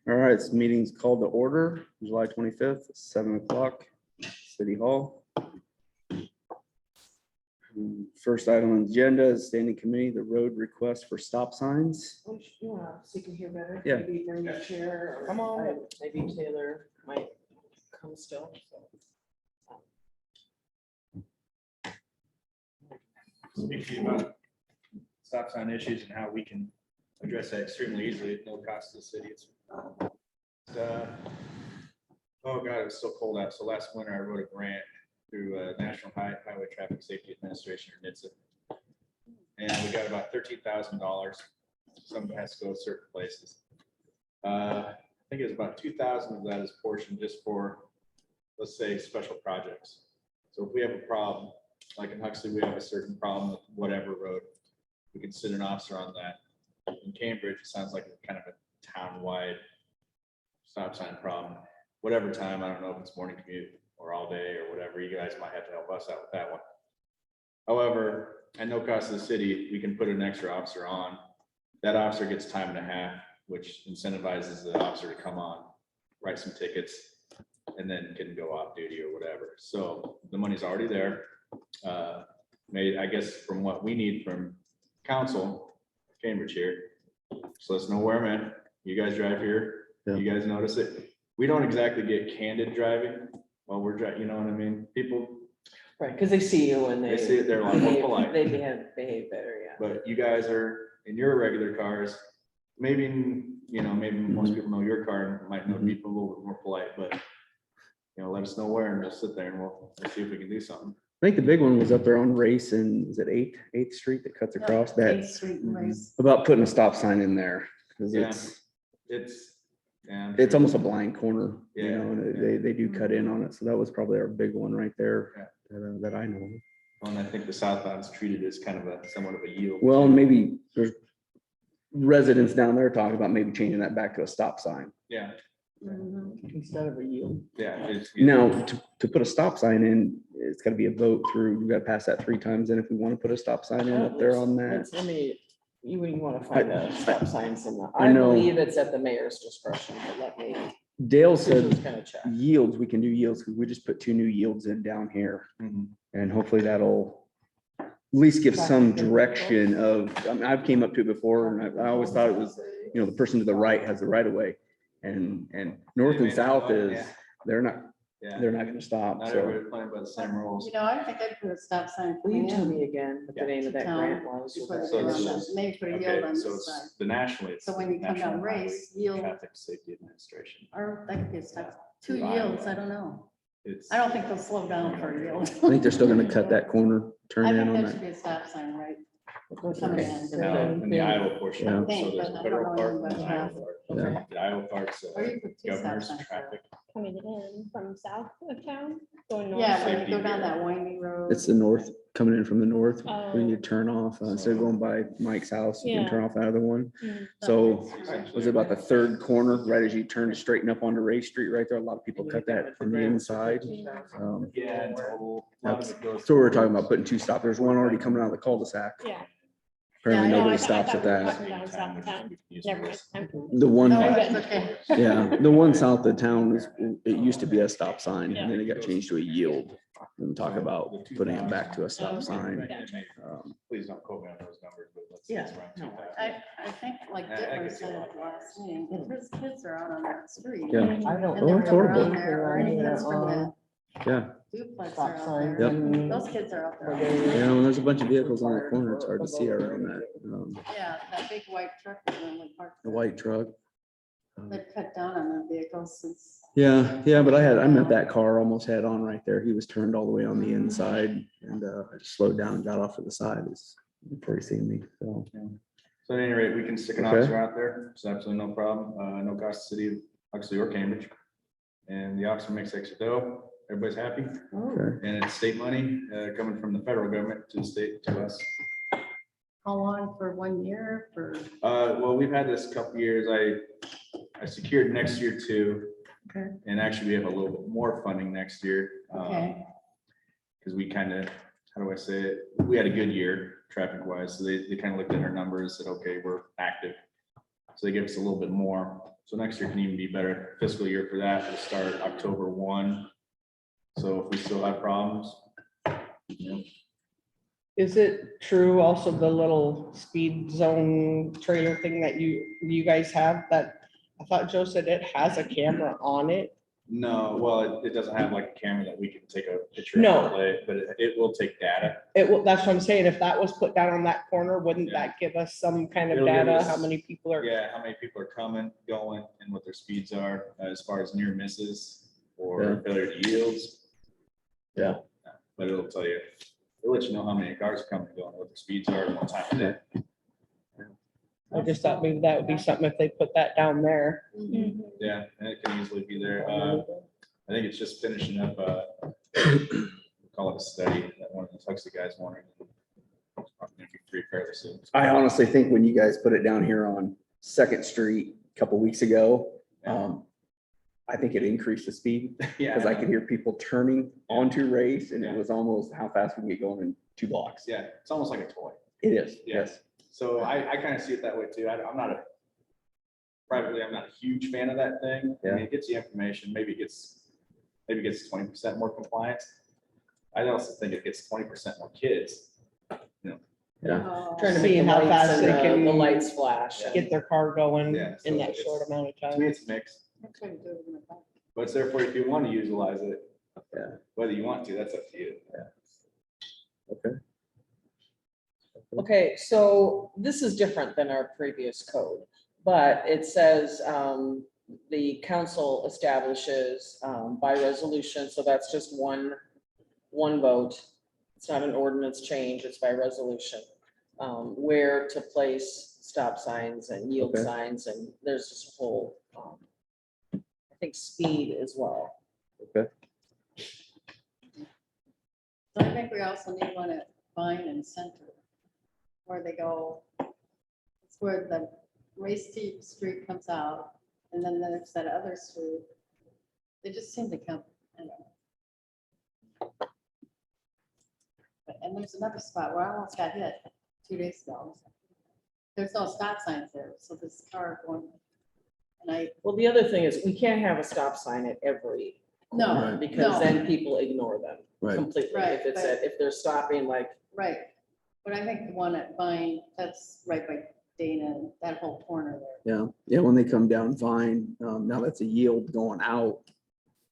All right, this meeting's called to order, July 25th, 7 o'clock, City Hall. First item on the agenda is standing committee, the road request for stop signs. So you can hear better. Yeah. Maybe bring your chair. Or Come on. Maybe Taylor might come still. Speak to you about stop sign issues and how we can address that extremely easily at no cost to the city. Oh God, it was so cold out. So last winter I wrote a grant through National Highway Traffic Safety Administration, or NHTSA. And we got about $13,000. Some has to go certain places. I think it was about 2,000 of that is portioned just for, let's say, special projects. So if we have a problem, like in Huxley, we have a certain problem with whatever road, we can send an officer on that. In Cambridge, it sounds like kind of a town-wide stop sign problem. Whatever time, I don't know if it's morning commute or all day or whatever, you guys might have to help us out with that one. However, at no cost to the city, we can put an extra officer on. That officer gets time and a half, which incentivizes the officer to come on, write some tickets, and then can go off duty or whatever. So the money's already there. I guess from what we need from council, Cambridge here, so let's know where I'm at. You guys drive here, Yeah. You guys notice it. We don't exactly get candid driving while we're driving, you know what I mean? People, Right, because they see you and they see it, they're a lot more polite. They behave better, yeah. But you guys are in your regular cars, maybe, maybe most people know your car and might know people a little bit more polite, but let us know where and we'll sit there and we'll see if we can do something. I think the big one was up there on Race and is it 8th Street that cuts across that? 8th Street and Race. About putting a stop sign in there. Cause Yeah. it's almost a blind corner, Yeah, and they do cut in on it. So that was probably our big one right there that I know of. And I think the southbound's treated as kind of somewhat of a yield. Well, and maybe there's residents down there talking about maybe changing that back to a stop sign. Yeah, Instead of a yield. yeah. Now, to put a stop sign in, it's gotta be a vote through, we've got to pass that 3 times in if we want to put a stop sign in up there on that. I mean, you wouldn't want to find the stop signs in the, I I know. believe it's at the mayor's discretion, but let me. Dale said Kind of check. yields, we can do yields, because we just put 2 new yields in down here. Mhm. And hopefully that'll at least give some direction of, I mean, I've came up to it before and I always thought it was, the person to the right has the right of way. And north and south is, they're not gonna stop. Not So everybody's playing by the same rules. I think I'd put a stop sign. Will you tell me again what the name of that Town. grant was? Before they So go it's on just- the- Maybe put a yield Okay, on so this side. it's the nationally. it's So when you come National down Race, Highway yield, Traffic Safety Administration. or that could be a stop, 2 Iowa. yields, I don't know. It's. I don't think they'll slow down for a yield. I think they're still gonna cut that corner, turn I in think on there that. should be a stop sign, right? Okay. Coming in. Now, in the Iowa portion, Yeah. so there's But I the don't federal know part and about the half. Iowa part. Yeah. The Iowa part's Or you put 2 stop governor's signs. there. traffic. Coming in from south of town, going north. Yeah, when you Safety go down bureau. that windy road. It's the north, coming in from the north, when you Oh. turn off, instead of going by Mike's house, you can Yeah. turn off out of the one. Mm. So was it about the 3rd corner, right as you turn to straighten up onto Race Street right there? A lot of people cut that from the inside. Yeah, in total. a lot of it goes So we were talking about putting 2 stops. There's one already coming out of the cul-de-sac. Yeah. Apparently Yeah, I know. nobody I stops thought at we were that. talking down south of town. Never mind. The one, No, that's okay. yeah, the one south of town was, it used to be a stop sign and then it got changed to a yield. And talk about putting it back to a stop sign. Please don't quote me on those numbers, but let's. Yeah, it's around no, 2,000. I think like I Dittler can see said a lot at the last meeting, his kids are out on that street. Yeah. I don't. And they're it's going horrible. around there, or any kids from the Yeah, duplex Stop are out signs. there. Yep. Those kids are out there. yeah, when there's a bunch of vehicles on that corner, it's hard to see around that. Yeah, that big white truck is normally parked. The there. white truck. They've cut down on their vehicles since. Yeah, but I met that car almost head on right there. He was turned all the way on the inside and I just slowed down and got off to the side. It's before he seen me, so. So at any rate, we can stick an Okay. officer out there. It's absolutely no problem. No cost to the city of Huxley or Cambridge. And the officer makes extra dough. Everybody's happy. Okay. And it's state money coming from the federal government to the state to us. How long, for 1 year, for? Well, we've had this a couple years. I secured next year too. Okay. And actually, we have a little bit more funding next year. Okay. Because we kind of, how do I say it? We had a good year traffic wise. So they kind of looked at our numbers, said, okay, we're active. So they give us a little bit more. So next year can even be better. Fiscal year for that will start October 1. So if we still have problems, you know, Is it true also the little speed zone trailer thing that you guys have that? I thought Joe said it has a camera on it. no, well, it doesn't have like a camera that we can take a picture No. of it, but it will take data. That's what I'm saying. If that was put down on that corner, wouldn't Yeah. that give us some kind of It'll give data? us- How many people are? Yeah, how many people are coming, going, and what their speeds are as far as near misses or Yeah. failure to yields. Yeah. But it'll tell you, it'll let you know how many cars are coming and going, what their speeds are, and what time of day. I just thought maybe that would be something if they put that down there. Mhm. Yeah, and it can easily be there. I think it's just finishing up, we call it a study that one of the Tuxie guys wanted. It's probably gonna be free fairly soon. I honestly think when you guys put it down here on Second Street a couple weeks ago, I think it increased the speed Yeah. because I could hear people turning onto Race and it was almost how fast we can get going in 2 blocks. Yeah, it's almost like a toy. It is, Yeah. yes. So I kind of see it that way too. I'm not privately, I'm not a huge fan of that thing. I mean, it gets you information, maybe it gets 20% more compliance. I also think it gets 20% more kids. Oh. Trying to See see how how fast fast they the can lights flash. get their car going Yeah, so in that it's- short amount of To me, time. it's mixed, I'm trying to do it in the back. but it's there for you if you want to utilize it. Yeah. Whether you want to, that's up to you. Okay. Okay, so this is different than our previous code, but it says the council establishes by resolution, so that's just one vote. It's not an ordinance change, it's by resolution. Where to place stop signs and yield Okay. signs, and there's this whole, I think speed as well. Okay. So I think we also need one at Vine and Center, where they go, it's where the Race Street comes out, and then there's that other street. They just seem to come, I don't know. And there's another spot where I almost got hit 2 days ago. There's no stop signs there, so this car going, and Well, the other thing is, we can't have a stop sign at every no, corner, because no. then people ignore them Right. completely. Right, If it's, but- if they're stopping, like, right. But I think the one at Vine, that's right by Dana, that whole corner there. Yeah, yeah, when they come down Vine, now that's a yield going out.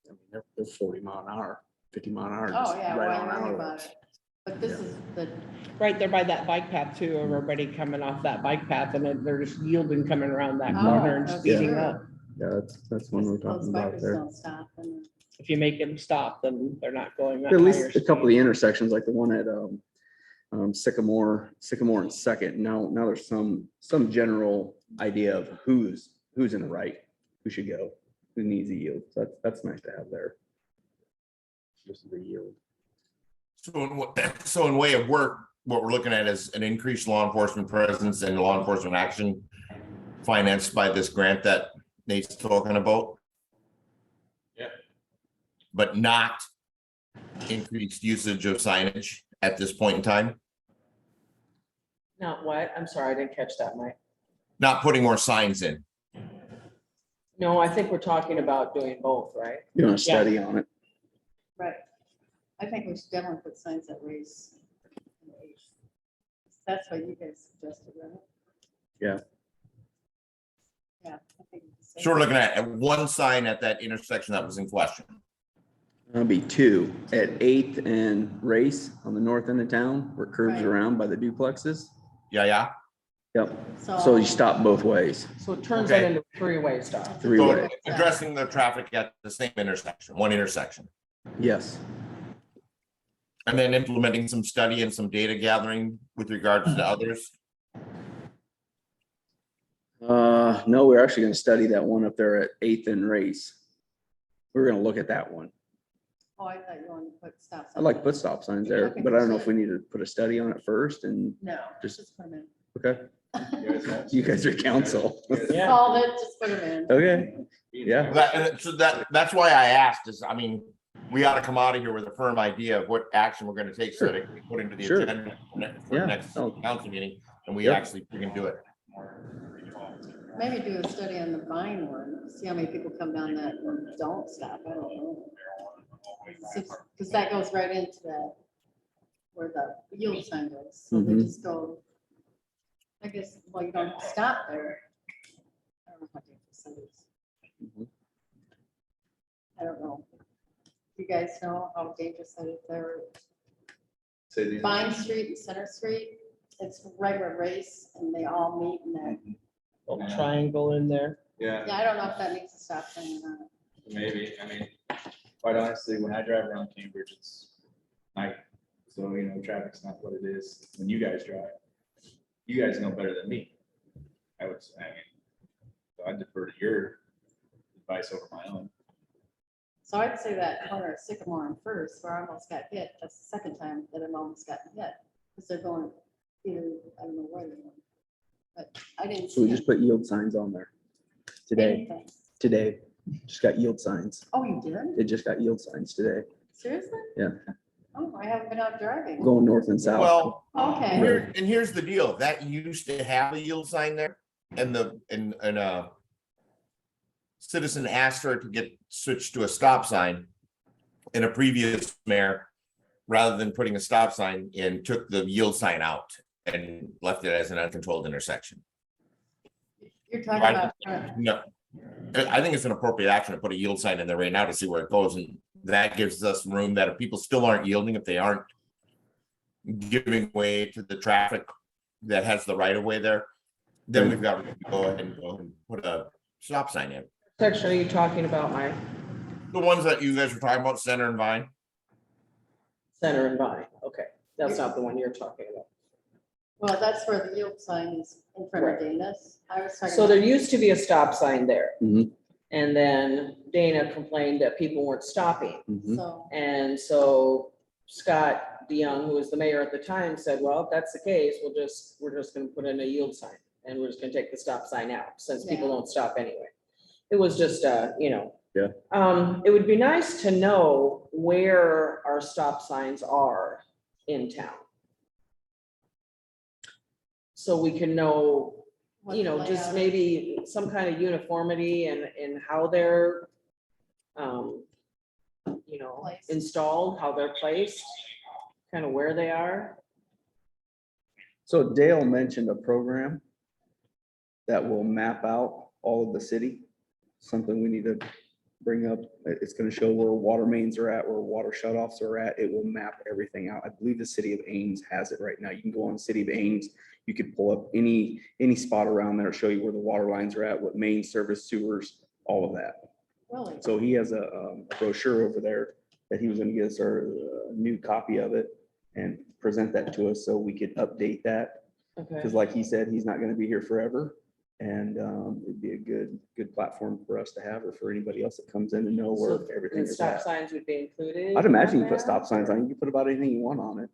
I mean, they're 40 mile an hour, 50 mile an hour. Oh, just yeah, right well, on I out know of about it. But this is the, Right there by that bike path too, everybody coming off that bike path and then they're just yielding coming around that Oh, corner and that's speeding true. up. Yeah, that's one we're those talking about bikers there. don't stop and. If you make them stop, then they're not going that At higher least a couple of speed. the intersections, like the one at Sycamore and Second. Now there's some general idea of who's in the right, who should go, who needs a yield. So that's nice to have there. Just the yield. So in way of work, what we're looking at is an increased law enforcement presence and law enforcement action financed by this grant that Nate's talking about. Yeah. But not increased usage of signage at this point in time, not what? I'm sorry, I didn't catch that, Mike. not putting more signs in. No, I think we're talking about doing both, right? Doing a study on it. Right. I think we should definitely put signs that race. That's what you guys suggested, right? Yeah. Yeah. I think it's the So we're same. looking at one sign at that intersection that was in question. That'll be 2 at 8th and Race on the north end of town, where it curves Right. around by the duplexes. Yeah. Yep. So you stop both ways, So it turns that Okay. into a three-way stop. 3 So ways. addressing the traffic at the same intersection, one intersection. Yes. And then implementing some study and some data gathering with regards to others. No, we're actually gonna study that one up there at 8th and Race. We're gonna look at that one. Oh, I thought you wanted to put stop. I'd like to signs. put stop signs Yeah, I there, think but we I don't know if should. we need to put a study on it first and, No, Just- just put them okay, in. you guys are council. Yeah. Called it, just put them in. Okay, yeah. That's why I asked is, I mean, we ought to come out of here with a firm idea of what action we're gonna take so that it can be put into the Sure. agenda for the Yeah. next Oh. council meeting, and we Yep. actually can do it. maybe do a study on the Vine one, see how many people come down that and don't stop, I don't know. Because that goes right into that, where the yield sign goes, so they Mhm. just go, I guess, well, you don't stop there. I don't know how dangerous that is. Mhm. I don't know. You guys know how dangerous that is there? Say the- Vine Street and Center Street, it's right where race and they all meet in that. Little triangle in there. Yeah, Yeah, I don't know if that needs to stop sign or not. maybe. I mean, quite honestly, when I drive around Cambridge, it's night. So, traffic's not what it is when you guys drive. You guys know better than me. I would say, so I defer to your advice over my own. So I'd say that corner of Sycamore and First, where I almost got hit, that's the second time that I'm almost gotten hit. Because they're going either, I don't know where they're going. But I didn't So we see just put yield signs on there today, anything. today, just got yield signs. Oh, you did? It just got yield signs today, Seriously? Yeah. Oh, I haven't been out driving. going north and south. Well, Okay. and here's the deal, that used to have a yield sign there, and citizen asked for it to get switched to a stop sign. And a previous mayor, rather than putting a stop sign in, took the yield sign out and left it as an uncontrolled intersection. You're talking Right. about, No, I think it's an appropriate action to put a yield sign in there right now to see where it goes, and that gives us room that if people still aren't yielding, if they aren't giving way to the traffic that has the right of way there, then we've got to go ahead and put a stop sign in. Section are you talking about, Mike? The ones that you guys were talking about, Center and Vine. Center and Vine, okay, that's not the one you're talking about. well, that's where the yield sign is in front of Dana's. I was talking So there about, used to be a stop sign there. Mhm. And then Dana complained that people weren't stopping. Mhm. so, And so Scott DeYoung, who was the mayor at the time, said, well, if that's the case, we're just gonna put in a yield sign. And we're just gonna take the stop sign out, since people Yeah. don't stop anyway. It was just, Yeah. It would be nice to know where our stop signs are in town. So we can know, what the just layout is. maybe some kind of uniformity in how they're, Placed. installed, how they're placed, kind of where they are. So Dale mentioned a program that will map out all of the city, something we need to bring up. It's gonna show where water mains are at, where water shutoffs are at. It will map everything out. I believe the city of Ames has it right now. You can go on City of Ames. You could pull up any spot around there, show you where the water lines are at, what main service, sewers, all of that. Really? So he has a brochure over there that he was gonna get us a new copy of it and present that to us so we could update that. Okay. Because like he said, he's not gonna be here forever. And it'd be a good platform for us to have, or for anybody else that comes in to know where So, everything and is stop at. signs would be included? I'd imagine you on put that, stop signs on, or- it. You can put about anything you want on it.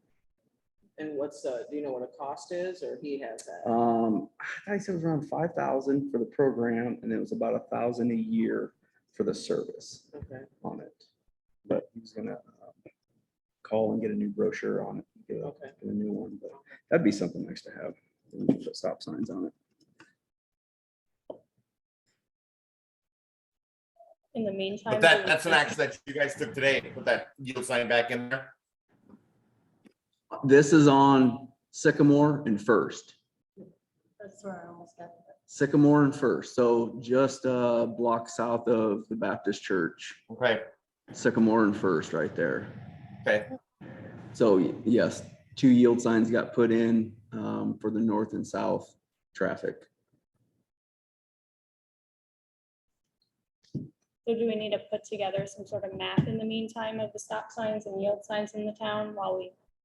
And what's, do you know what a cost is, or he has that? I thought he said it was around 5,000 for the program, and it was about 1,000 a year for the service Okay, on it. But he's gonna call and get a new brochure on it, get okay. a new one, but that'd be something nice to have. We can put stop signs on it. In the meantime. But that's an action that you guys took today, put that yield sign back in there. This is on Sycamore and First. That's where I almost got that. Sycamore and First, so just a block south of the Baptist church. Okay, Sycamore and First right there. okay. So yes, 2 yield signs got put in for the north and south traffic. So do we need to put together some sort of map in the meantime of the stop signs and yield signs in the town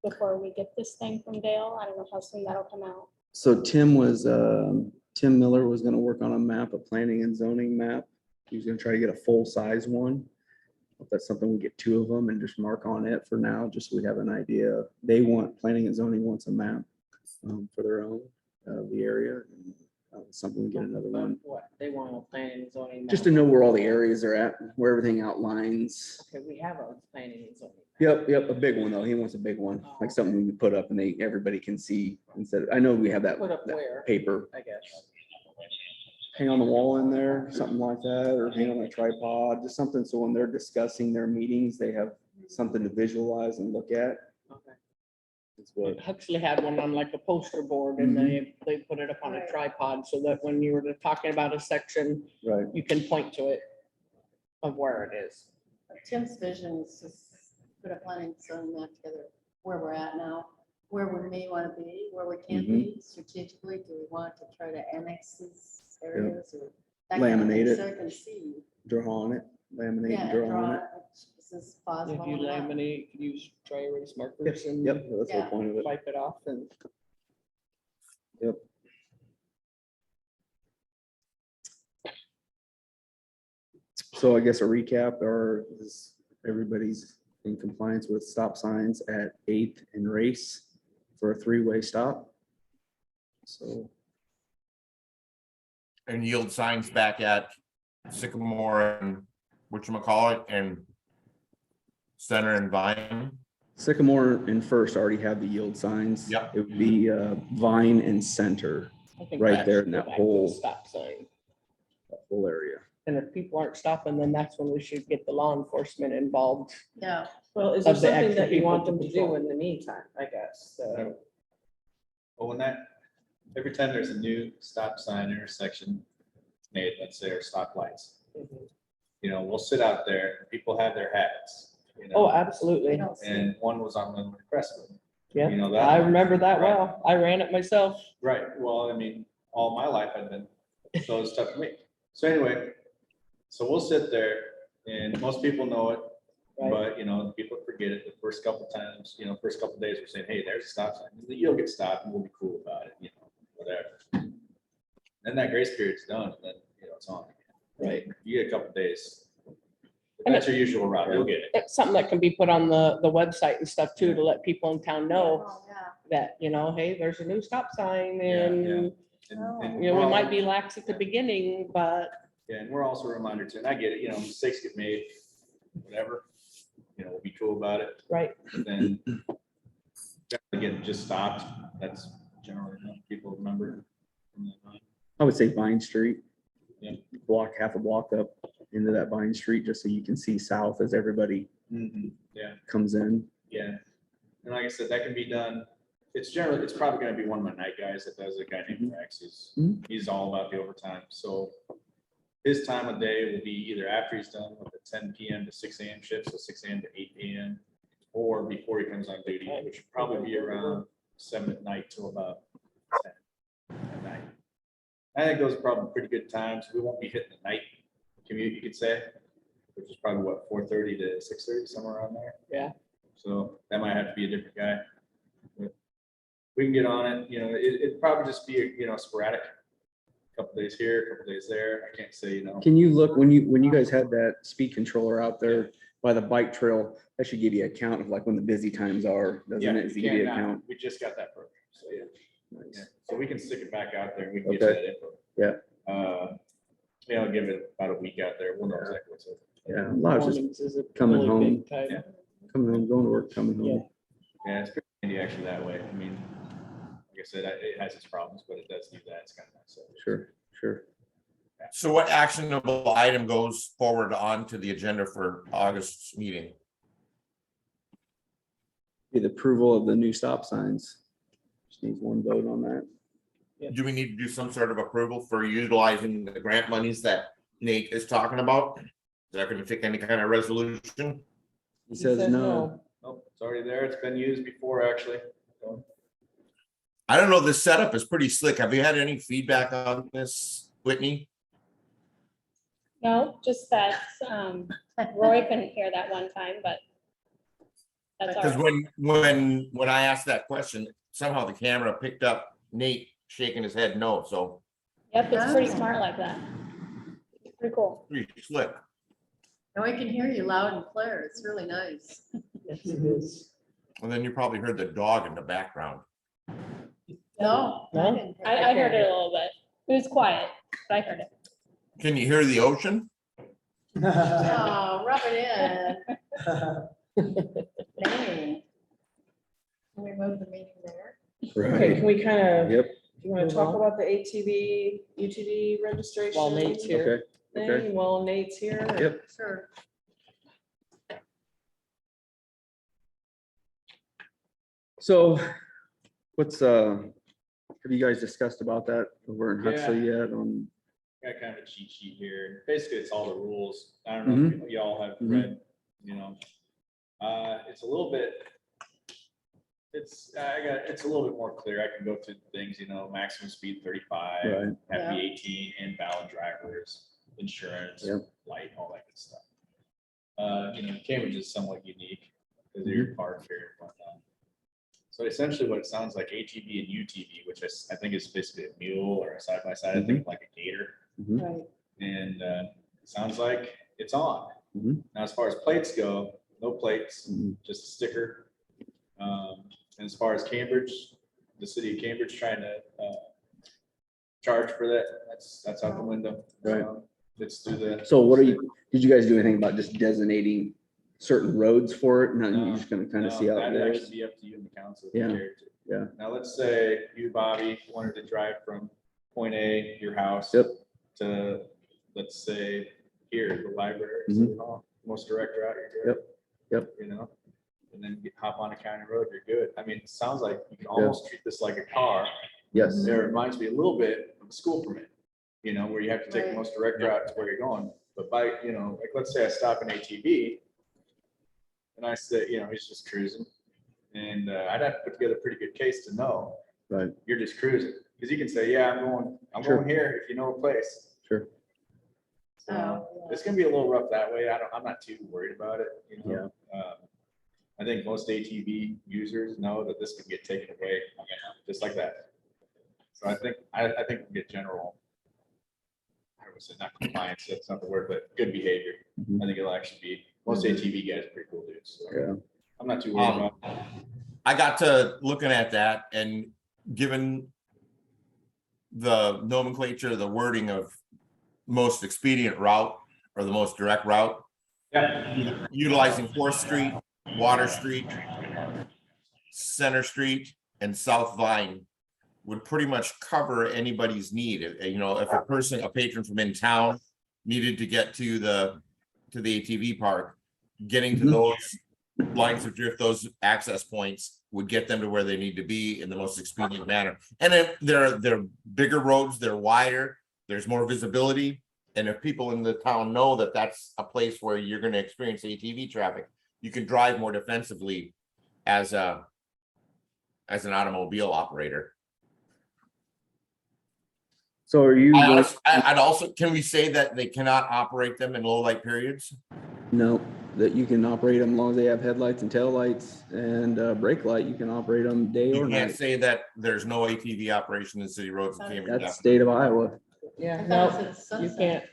before we get this thing from Dale? I don't know how soon that'll come out. So Tim Miller was gonna work on a map, a planning and zoning map. He was gonna try to get a full-size one. If that's something, we get 2 of them and just mark on it for now, just so we have an idea. Planning and zoning wants a map for their own, the area. And, something, we get another one, What, they want a planning and zoning. just map. to know where all the areas are at, where everything outlines. Okay, we have a planning and zoning. Yep, a big one though. He wants a big one, like something we can put up and everybody can see instead. I know we have that Put up that where, paper. I guess. hang on the wall in there, something like that, or hang on a tripod, just something so when they're discussing their meetings, they have something to visualize and look at. Okay. That's what, Huxley had one on like a poster board and they put it up on a Right. tripod so that when you were talking about a section, right, you can point to it of where it is. Tim's vision is just put a planning zone map together, where we're at now, where we may want to be, where we can be strategically. Do we want to try to annex these areas or? that kind of Laminate thing, it. So I can see, draw on it, laminate yeah, and draw on it. This is possible. If you or not. laminate, use dry erase markers and Yep, that's the Yeah. point of it. wipe it off and. Yep. So I guess a recap or is everybody's in compliance with stop signs at 8th and Race for a 3-way stop? So, And yield signs back at Sycamore and whatchamacallit and Center and Vine. Sycamore and First already have the yield signs. Yep. It would be Vine and Center, I think Right that there should in go that back to the whole- Stop sign. that whole area. And if people aren't stopping, then that's when we should get the law enforcement involved. Yeah, Well, is there Of the something extra that you want people them to to do patrol. in the meantime, I guess? So, But when that, every time there's a new stop sign intersection made, let's say, or stop lights, you know, we'll sit out there, people have their hats, you know. Oh, we absolutely. don't see. And one was on the Crestwood. Yeah, You know that I one. remember that Right. well. I ran it myself. Right, well, I mean, all my life I've been, so it's tough for me. So anyway, so we'll sit there and most people know it, Right. but you know, people forget it the first couple times, you know, first couple days we're saying, hey, there's a stop sign. You'll get stopped and we'll be cool about it, you know, whatever. Then that grace period's done, and then, you know, it's on. again. Right. You get a couple days. If And that's your usual route, you'll get it. It's something that can be put on the website and stuff too, to let people in town know Oh, yeah. that, you know, hey, there's a new stop sign Yeah, and, And you know, we we're might all- be lax at the beginning, but Yeah, and we're also a reminder too, and I get it, you know, mistakes get made, whatever, you know, we'll be cool about it. right. But then again, just stopped. That's generally what people remember. from that time. I would say Vine Street. Yeah. Block, half a block up into that Vine Street, just so you can see south as everybody Yeah, comes in. yeah. And like I said, that can be done. It's generally, it's probably gonna be one of my night guys that does, a guy named Rex. He's all about the overtime. So his time of day will be either after he's done with the 10 PM to 6 AM shift, so 6 AM to 8 AM, or before he comes on duty, which would probably be around 7 at night till about 10 at night. I think those are probably pretty good times. We won't be hitting the night commute, you could say, which is probably what, 4:30 to 6:30, somewhere around there. Yeah. So that might have to be a different guy. But we can get on it, you know, it'd probably just be, you know, sporadic. Couple days here, couple days there. I can't say, you know. Can you look, when you guys had that speed controller out there by the bike trail, that should give you a count of like when the busy times are, doesn't Yeah, it? Does it give you a now. count? We just got that program, so yeah. Nice. Yeah. So we can stick it back out there and we can get you Okay. that info. Yeah. You know, give it about a week out there. We'll know exactly what's up. Yeah, a lot of just Mornings is a coming really home. big time. Yeah. coming home, going to work, coming home. Yeah, it's pretty handy actually that way. I mean, like I said, it has its problems, but it does do that. It's kind of nice. So, Sure, sure. So what actionable item goes forward onto the agenda for August's meeting? The approval of the new stop signs. Just needs one vote on that. Do we need to do some sort of approval for utilizing the grant monies that Nate is talking about? Is that gonna take any kind of resolution? He says no. Nope, it's already there. It's been used before, actually. So, I don't know, this setup is pretty slick. Have you had any feedback on this, Whitney? No, just that Roy couldn't hear that one time, but that's all Because right. when I asked that question, somehow the camera picked up Nate shaking his head no, so Yep, it's pretty smart like that. Pretty cool. pretty slick. And we can hear you loud and clear. It's really nice. Yes, it is. And then you probably heard the dog in the background. No. No? didn't hear I heard it a little bit. It was quiet, but I heard it. Can you hear the ocean? Oh, rub it in. Dang. Can we move the meeting there? Okay, can we kind of Yep. Do you want Move to talk on. about the ATV, UTV registration? While Nate's here. Okay, okay. Thing, while Nate's here? Yep. Sure. So have you guys discussed about that over in Huxley yet on? Got kind of a cheat sheet here. Basically, it's all the rules. I don't know if y'all have Mhm. read, you know. It's a little bit, it's a little bit more clear. I can go through things, you know, maximum speed 35, Right. have to be 18, invalid drivers, insurance, Yep. light, all that good stuff. You know, Cambridge is somewhat unique because of your park here and whatnot. So essentially what it sounds like, ATV and UTV, which I think is basically a mule or a side by side, I think like a gator. Right. And it sounds like it's on. Mhm. Now, as far as plates go, no plates, Mhm. just a sticker. And as far as Cambridge, the city of Cambridge trying to charge for that, that's out the window. Right. It's through the. So did you guys do anything about just designating certain roads for it? No, you're just gonna kind of see how it That'd actually goes? be up to you and the council. if you Yeah. cared to. Yeah. Now, let's say you, Bobby, wanted to drive from point A, your house. Yep. To, let's say, here, the library, Mhm. City Hall, most direct route, you're good. Yep. You know, and then hop on a county road, you're good. I mean, it sounds like you can almost treat this like a car. Yes. It reminds me a little bit of a school permit, you know, where you have to take the Right. most direct route to where you're going. But by, you know, like, let's say I stop an ATV and I say, you know, he's just cruising. And I'd have to put together a pretty good case to know. Right. You're just cruising. Because you can say, yeah, I'm Sure. going here if you know a place. Sure. So, It's gonna be a little rough that way. I'm not too worried about it, you know. I think most ATV users know that this can get taken away, just like that. So I think we get general, I would say not compliance, that's not the word, but good behavior. Mhm. I think it'll actually be, most ATV guys are pretty cool dudes. So Yeah. I'm not too worried about it. I got to looking at that and given the nomenclature, the wording of most expedient route or the most direct route, Yeah. utilizing 4th Street, Water Street, Center Street, and South Vine would pretty much cover anybody's need. You know, if a patron from in town needed to get to the ATV park, getting to Mhm. those lines of drift, those access points would get them to where they need to be in the most expedient manner. And then they're bigger roads, they're wider, there's more visibility. And if people in the town know that that's a place where you're going to experience ATV traffic, you can drive more defensively as an automobile operator. So are you? I'd also, can we say that they cannot operate them in low light periods? No, that you can operate them as long as they have headlights and taillights and brake light. You can operate them day You or can't night. say that there's no ATV operation in city roads in Cambridge. That's state of Iowa. Yeah, I no, thought it said you sunset. can't.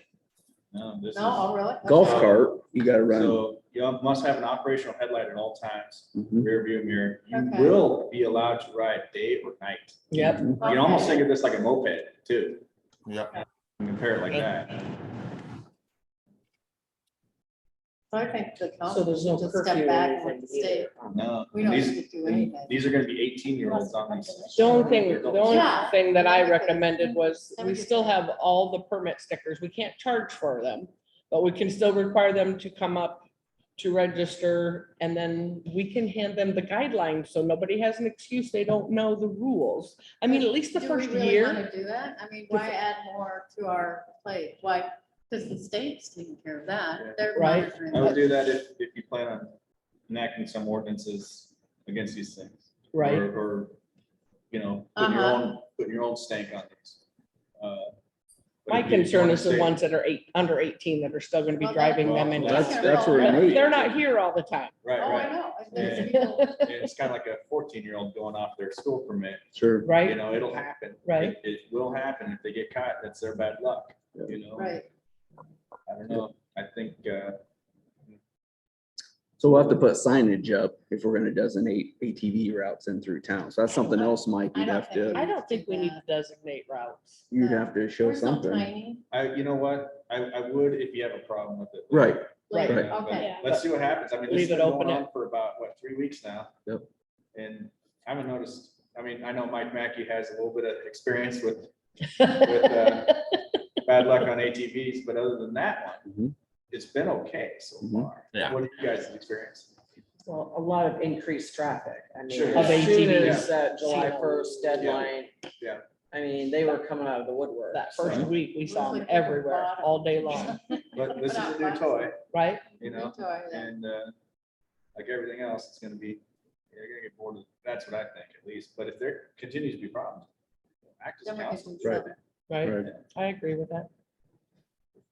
No, this is. No, oh, really? Golf So- cart, you gotta run. So you must have an operational headlight at all times, Mhm. rear view mirror. You Okay. will be allowed to ride day or night. Yep. You can almost think of this like a moped too. Yeah. Compare it like that. So I think the So council there's no should just curfew step or back and anything let the state, either. No. we don't these- need to do anything. These are gonna be 18-year-olds on these. The only thing, They're the adults. only Yeah. thing that I Yeah. recommended was, we Somebody still said- have all the permit stickers. We can't charge for them. But we can still require them to come up to register, and then we can hand them the guidelines, so nobody has an excuse, they don't know the rules. I mean, at least the Do first we really year. want to do that? I mean, why add more to our plate? Why? Because the state's taking care of that. They're Right. monitoring. I would it. do that if you plan on enacting some ordinances against these things. Right. Or, you know, putting your own stank on these. But My if you concern wanna is the say- ones that are under 18 that are still gonna be Well, driving them well, into. That's where But Nate. they're not here all the time. Right, Oh, I right. know. There's Yeah. people- And it's kind of like a 14-year-old going off their school permit. Sure. You Right? know, it'll happen. Right. It will happen. If they get caught, that's their bad luck, you know? Right. I don't know. I think, So we'll have to put signage up if we're gonna designate ATV routes in through town. So that's something else, Mike, I you'd don't have think to, I don't think we need to designate routes. you'd have to show We're so something. tiny. you know what? I would if you have a problem with it. Right. Like, Right. okay. Yeah. Let's see what happens. I mean, this Leave has it been open going it. on for about, 3 weeks now? Yep. And I haven't noticed I mean, I know Mike Mackey has a little bit of experience with bad luck on ATVs, but other than that one, Mhm. it's been okay so Mhm. far. Yeah. What have you guys experienced? Well, a lot of increased traffic. I mean, Sure. as Of soon ATVs. as that July 1st deadline. Yeah. I mean, they were coming out of the woodwork. That first so. week, we saw them Looks like they were everywhere, bought. all day long, But this is a new toy, right? you know, Enjoy that. and like everything else, it's gonna be, you're gonna get bored of, that's what I think at least. But if there continues to be problems, act as Then we can council. do Right. something. Right, Right. I agree with that.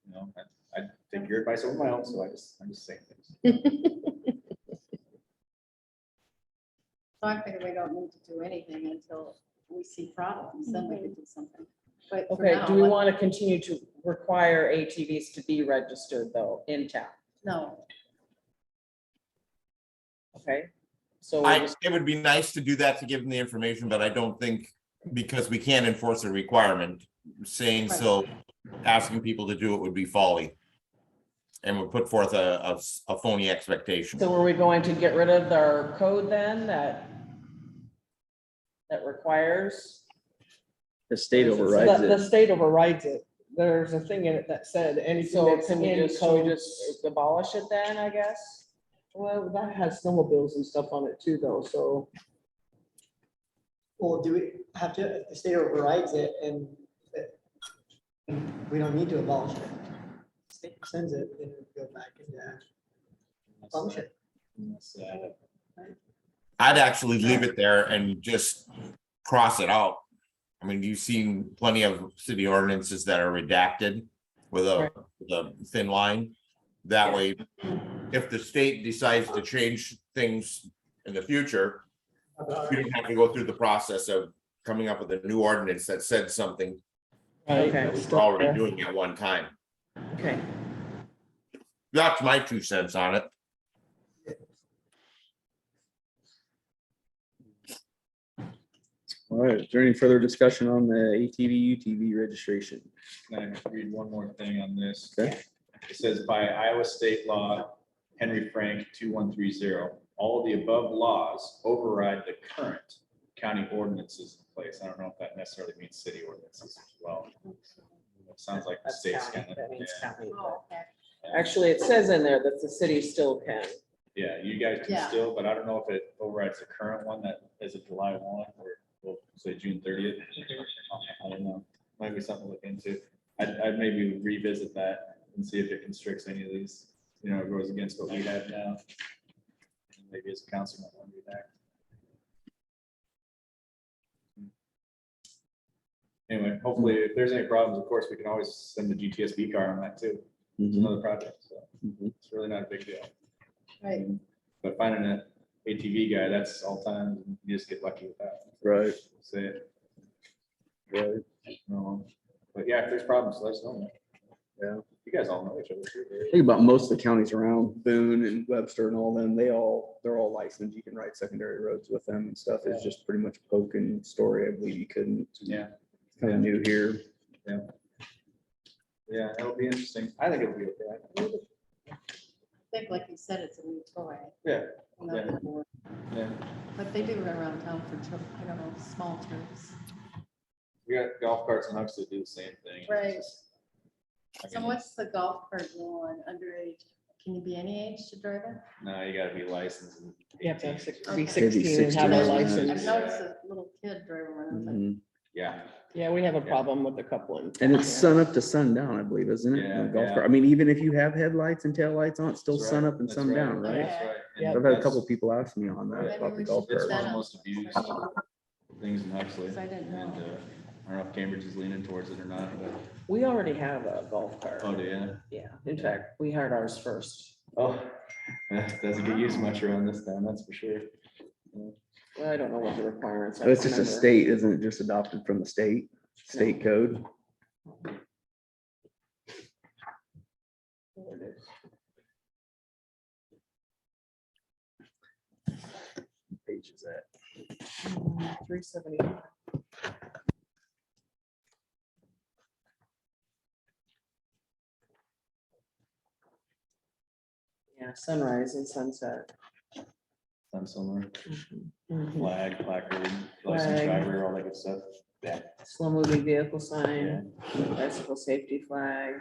You know, I take your advice over my own, so I'm just saying things. So I figure we don't need to do anything until we see problems, then we could do something. But for Okay, now, do we let- want to continue to require ATVs to be registered though in town? No, Okay, so It would be nice to do that to give them the information, but I don't think, because we can't enforce a requirement, saying so, asking people to do it would be folly. And would put forth a phony expectation. so are we going to get rid of our code then that requires? The state What does it say? overrides The it. state overrides it. There's a thing in it that said anything So that's can we in just code. abolish it then, I guess? Well, that has snowmobiles and stuff on it too, though, so. Well, do we have to, if the state overrides it and we don't need to abolish it? State sends it, then we go back into function. Unless, I'd actually leave it there and just cross it out. I mean, you've seen plenty of city ordinances that are redacted with a thin line. That way, if the state decides to change things in the future, we don't have to go through the process of coming up with a new ordinance that said something Right, Okay. it's we're still already there. doing at one time. Okay, That's my 2 cents on it. All right, is there any further discussion on the ATV, UTV registration? Can I read one more thing on this? Okay. It says by Iowa state law, Henry Frank 2130, all of the above laws override the current county ordinances in place. I don't know if that necessarily means city ordinances as well. It sounds like the that's state's county, kind of, that means yeah. county. oh, okay. Actually, it says in there that the city still can. Yeah, you guys can Yeah. still, but I don't know if it overrides the current one that is it July 1 or we'll say June 30th. I don't know. Might be something to look into. I'd maybe revisit that and see if it constricts any of these, you know, it goes against what we have now. Maybe as a council might want to do that. Anyway, hopefully if there's any problems, of course, we can always send the GTSB car on that too. It's Mhm. another project, so Mhm. it's really not a big deal. Right. But finding an ATV guy, that's all time, you just get lucky with that. Right, Say it. right. But yeah, if there's problems, let us know. Yeah. You guys all know each other. too. Think about most of the counties around Boone and Webster and all them, they're all licensed. You can ride secondary roads with them and stuff. It's just pretty much poke and story. I believe you couldn't. Yeah, Kind of new here. yeah, that'll be interesting. I think it'll be okay. I think like you said, it's a new toy. Yeah, you know, yeah. But they do run around town for, I don't know, small trips. We got golf carts in Huxley do the same thing. Right. I So mean, what's the golf cart rule on underage? Can you be any age to drive it? No, you gotta be licensed. and You have to 18. be Okay. 16 and have a 16, license. I've noticed a little kid driving around. like, Mhm. Yeah, Yeah, we have a problem with a couple in. And it's town, sun up to sundown, I believe, isn't it? Yeah, On a golf yeah. cart. I mean, even if you have headlights and taillights on, it's still That's sun right, up and that's sundown, right, right? that's right. And Yeah. I've had a that's- couple people ask me on that Maybe about the we golf should It's put cart. one of that the on. most abused things in Huxley. Because I didn't know. And, I don't know if Cambridge is leaning towards it or not, but, We already have a golf cart. oh, yeah. Yeah, in fact, we hired ours first. Oh, that doesn't get used much around this town, that's for sure. Well, I don't know what the requirements are. It's just a state, isn't it? Just adopted from the state code. There it is. Page is that? 370. Yeah, sunrise and sunset. done similar, Mhm. flag, placard, license Flag. driver, all that good stuff. Yeah. Slow moving vehicle sign, bicycle safety flag,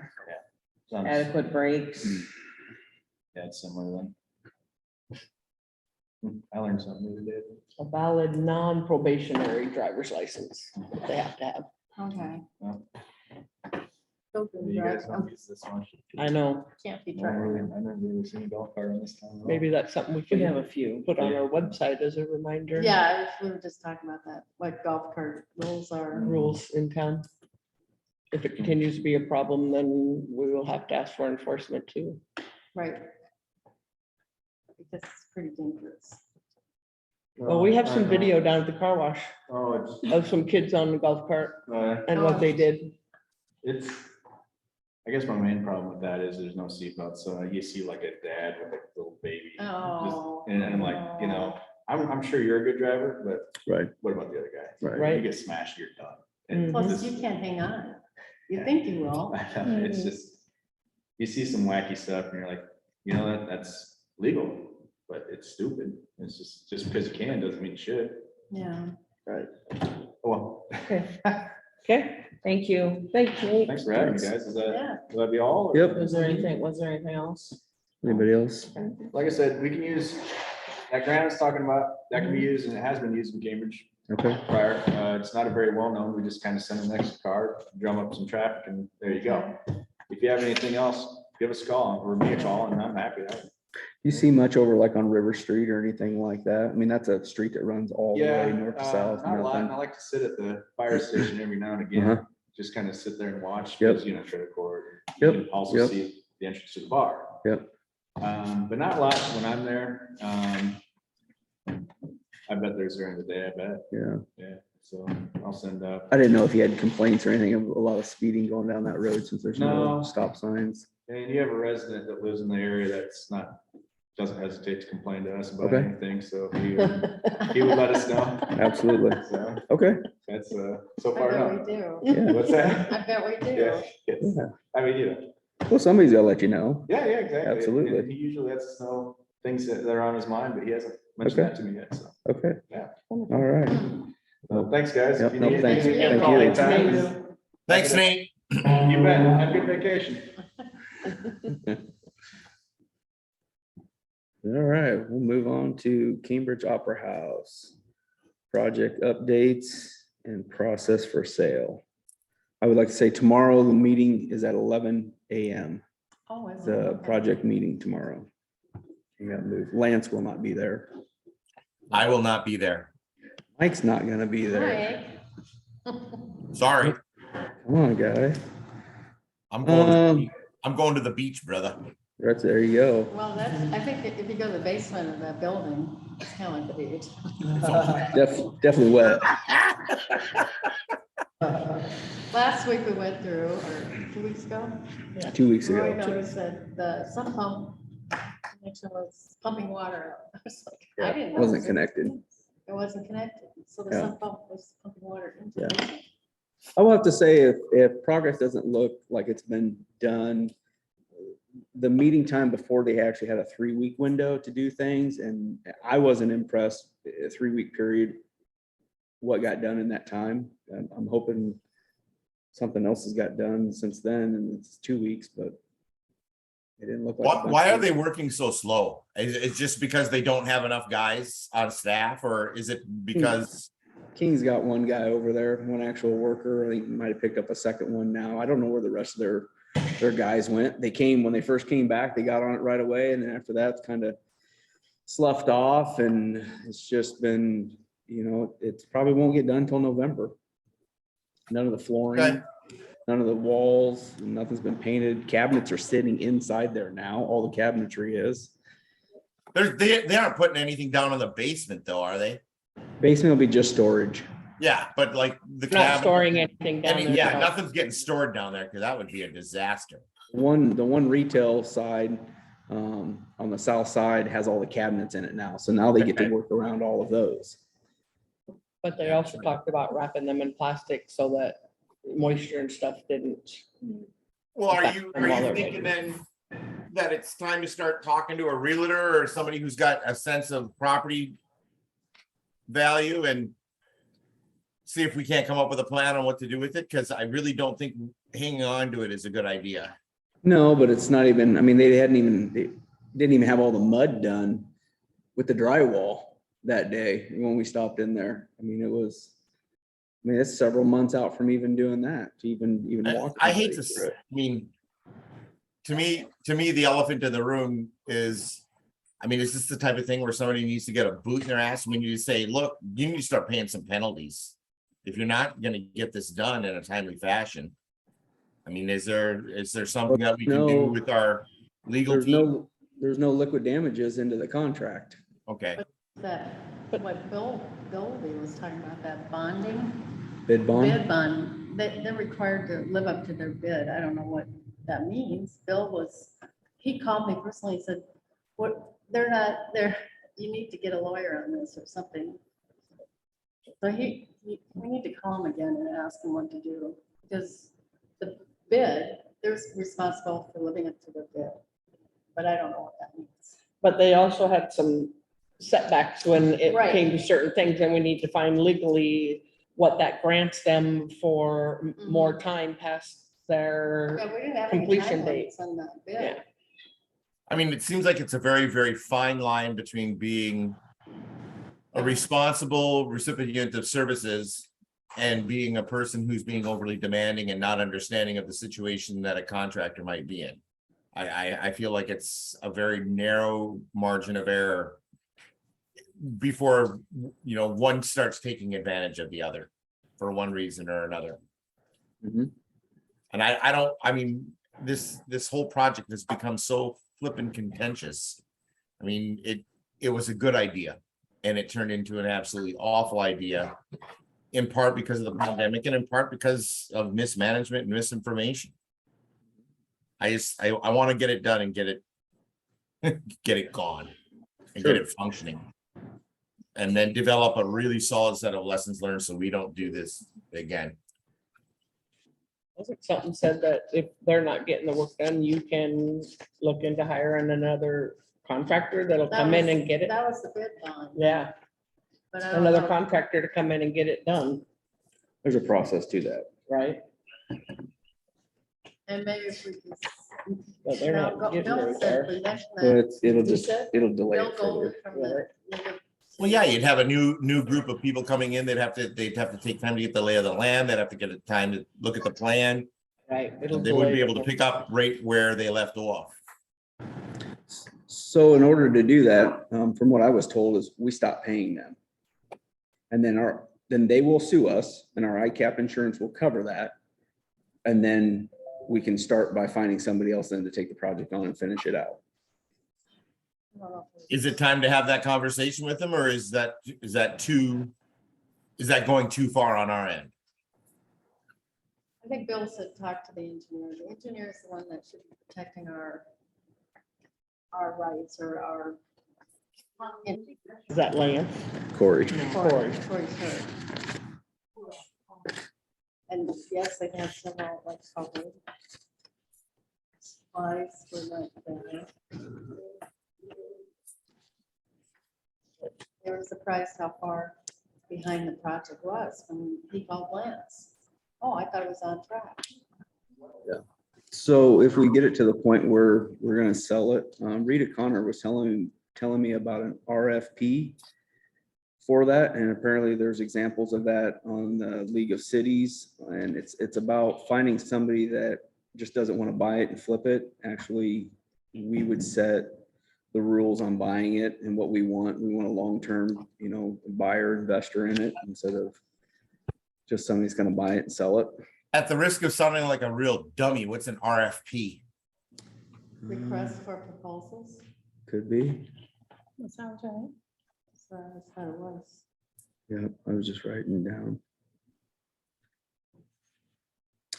Done- adequate brakes. Yeah, it's similar then. I learned something the other day. A valid non-probationary driver's license that they have to have. Okay. Well, Children You drive- guys don't use this one. I know, Can't be I never driving. really seen a golf cart on this town. maybe that's something we We have can a few. put on our website as a reminder. Yeah, we were just talking about that, what golf cart rules are. Rules in town. If it continues to be a problem, then we will have to ask for enforcement too. Right. Because it's pretty dangerous. Well, we have some video down at the car wash Oh, it's, of some kids on the golf cart and what they did. it's, I guess my main problem with that is there's no seatbelt, so you see like a dad with a little baby. just- Oh. And I'm like, you know, I'm sure you're a good driver, but Right, what about the other guy? right. Right. You get smashed, you're done. And Plus, this- you can't hang on. You think you will. It's just, you see some wacky stuff and you're like, you know, that's legal, but it's stupid. It's just because you can doesn't mean you should. Yeah. Right. Well, Okay, Thank you. thank you. thanks for having me, guys. Is that, Yeah. will that be all? or- Yep. Was there anything else? Anybody else? Like I said, we can use, that grant I was talking about, that can be used and it has been used in Cambridge Okay, prior. It's not a very well known. We just kind of send an extra card, drum up some traffic and there you go. If you have anything else, give us a call or me a call and I'm happy. you see much over like on River Street or anything like that? I mean, that's a street that runs all the way north to south. Not a lot. And I nothing. like to sit at the fire station every now and again, Uh-huh. just kind of sit there and watch. Yep. Because, you know, Treasure Court. You Yep, can also yep. see the entrance to the bar. Yep. But not a lot when I'm there. I bet there's during the day, I bet. Yeah, Yeah, so I'll send up. I didn't know if you had complaints or anything of a lot of speeding going down that road since there's no No. stop signs. And you have a resident that lives in the area that's not, doesn't hesitate to complain to us about Okay. anything, so he would let us know. Absolutely. So Okay, that's, so I far bet now. we do. yeah, What's that? I bet we do. Yeah, yes. yeah. I mean, you know, Well, somebody's gotta let you know. yeah, exactly. Absolutely. And he usually lets us know things that are on his mind, but he hasn't mentioned Okay. that to me yet, so. Okay. Yeah. All right. Well, thanks, guys. Yep, If you no, need thanks. anything, give me a Thank call you. anytime. Thanks, Nate. You bet. Have a good vacation. All right, we'll move on to Cambridge Opera House. Project updates and process for sale. I would like to say tomorrow, the meeting is at 11 a.m. Oh, is it? The Okay. project meeting tomorrow. You got moved. Lance will not be there. I will not be there. Mike's not gonna be there. Mike. Sorry. Come on, guy. I'm going, Um, I'm going to the beach, brother. Right there you go. Well, that's, I think that if you go to the basement of that building, it's kind of like the beach. Definitely wet. Last week we went through, or 2 weeks ago, 2 weeks Roy ago. noticed that the sump pump connection was pumping water out. I was like, I didn't. Wasn't notice it. connected. It wasn't connected, so the Yeah. sump pump was pumping water into Yeah. the basement. I will have to say, if progress doesn't look like it's been done, the meeting time before they actually had a 3-week window to do things, and I wasn't impressed, a 3-week period, what got done in that time. I'm hoping something else has got done since then, and it's 2 weeks, but it didn't look like. a bunch Why are of- they working so slow? Is it just because they don't have enough guys on staff, or is it because? King's got one guy over there, one actual worker. I think he might have picked up a second one now. I don't know where the rest of their guys went. They came, when they first came back, they got on it right away. And then after that, it's kind of sloughed off, and it's just been, it probably won't get done till November. None of the flooring, Okay. none of the walls, nothing's been painted. Cabinets are sitting inside there now. All the cabinetry is. They aren't putting anything down in the basement though, are they? Basement will be just storage. Yeah, but like the Not cabinet, storing anything down there. yeah, no. nothing's getting stored down there because that would be a disaster. The one retail side, on the south side has all the cabinets in it now. So now they get to work around all of those. But they also talked about wrapping them in plastic so that moisture and stuff didn't. Well, are Back you from while they're thinking then that it's time to start talking to a realtor or somebody who's got a sense of property value and see if we can't come up with a plan on what to do with it? Because I really don't think hanging on to it is a good idea. No, but it's not even, I mean, they didn't even have all the mud done with the drywall that day when we stopped in there. I mean, it's several months out from even doing that, to even walk. I hate to, somebody through it. I mean, to me, the elephant in the room is, I mean, is this the type of thing where somebody needs to get a boot in their ass when you say, look, you need to start paying some penalties if you're not gonna get this done in a timely fashion? I mean, is there something that we can do No. with our legal team? There's no liquid damages into the contract. Okay, That, what Bill was talking about, that bonding, Bid bond. bid bond, they're required to live up to their bid. I don't know what that means. He called me personally, and said, they're not, you need to get a lawyer on this or something. So we need to call him again and ask him what to do, because the bid, they're responsible for living up to their bid. But I don't know what that means. But they also had some setbacks when it Right. came to certain things, and we need to find legally what that grants them for more time past their, Yeah, we didn't have any completion time date. limits on that bid. yeah. I mean, it seems like it's a very, very fine line between being a responsible recipient of services and being a person who's being overly demanding and not understanding of the situation that a contractor might be in. I feel like it's a very narrow margin of error before, one starts taking advantage of the other for one reason or another. Mhm. And I mean, this whole project has become so flippin' contentious. I mean, it was a good idea and it turned into an absolutely awful idea, in part because of the pandemic and in part because of mismanagement and misinformation. I want to get it done and get it gone and get it functioning. And then develop a really solid set of lessons learned so we don't do this again. Wasn't something said that if they're not getting the work done, you can look into hiring another contractor that'll That come in was- and get it? That was the bid bond. Yeah, But I don't another know. contractor to come in and get it done, There's a process to that. right? And maybe if we can. But they're Now, not getting Bill very said far. we mentioned But that. it'll delay Bill it Goldie further. from the League of Well, yeah, you'd have a new group of people coming in. They'd have to take time to get the lay of the land. They'd have to get a time to look at the plan. Right. it'll They wouldn't be delay able to it. pick up right where they left off. So in order to do that, from what I was told, is we stop paying them. And then they will sue us and our ICAP insurance will cover that. And then we can start by finding somebody else then to take the project on and finish it out. Is it time to have that conversation with them, or is that going too far on our end? I think Bill said talk to the engineer. The engineer is the one that should be protecting our rights or our. Is that land? Corey. Corey's hurt. And yes, they have several like covered. Supplies were not there. They were surprised how far behind the project was when he called Lance. Oh, I thought it was on track. So if we get it to the point where we're gonna sell it, Rita Connor was telling me about an RFP for that, and apparently there's examples of that on the League of Cities, and it's about finding somebody that just doesn't want to buy it and flip it. Actually, we would set the rules on buying it and what we want. We want a long-term, buyer, investor in it instead of just somebody's gonna buy it and sell it. At the risk of sounding like a real dummy, what's an RFP? Request for proposals. Could be. That sounds right. So that's how it was. Yeah, I was just writing down.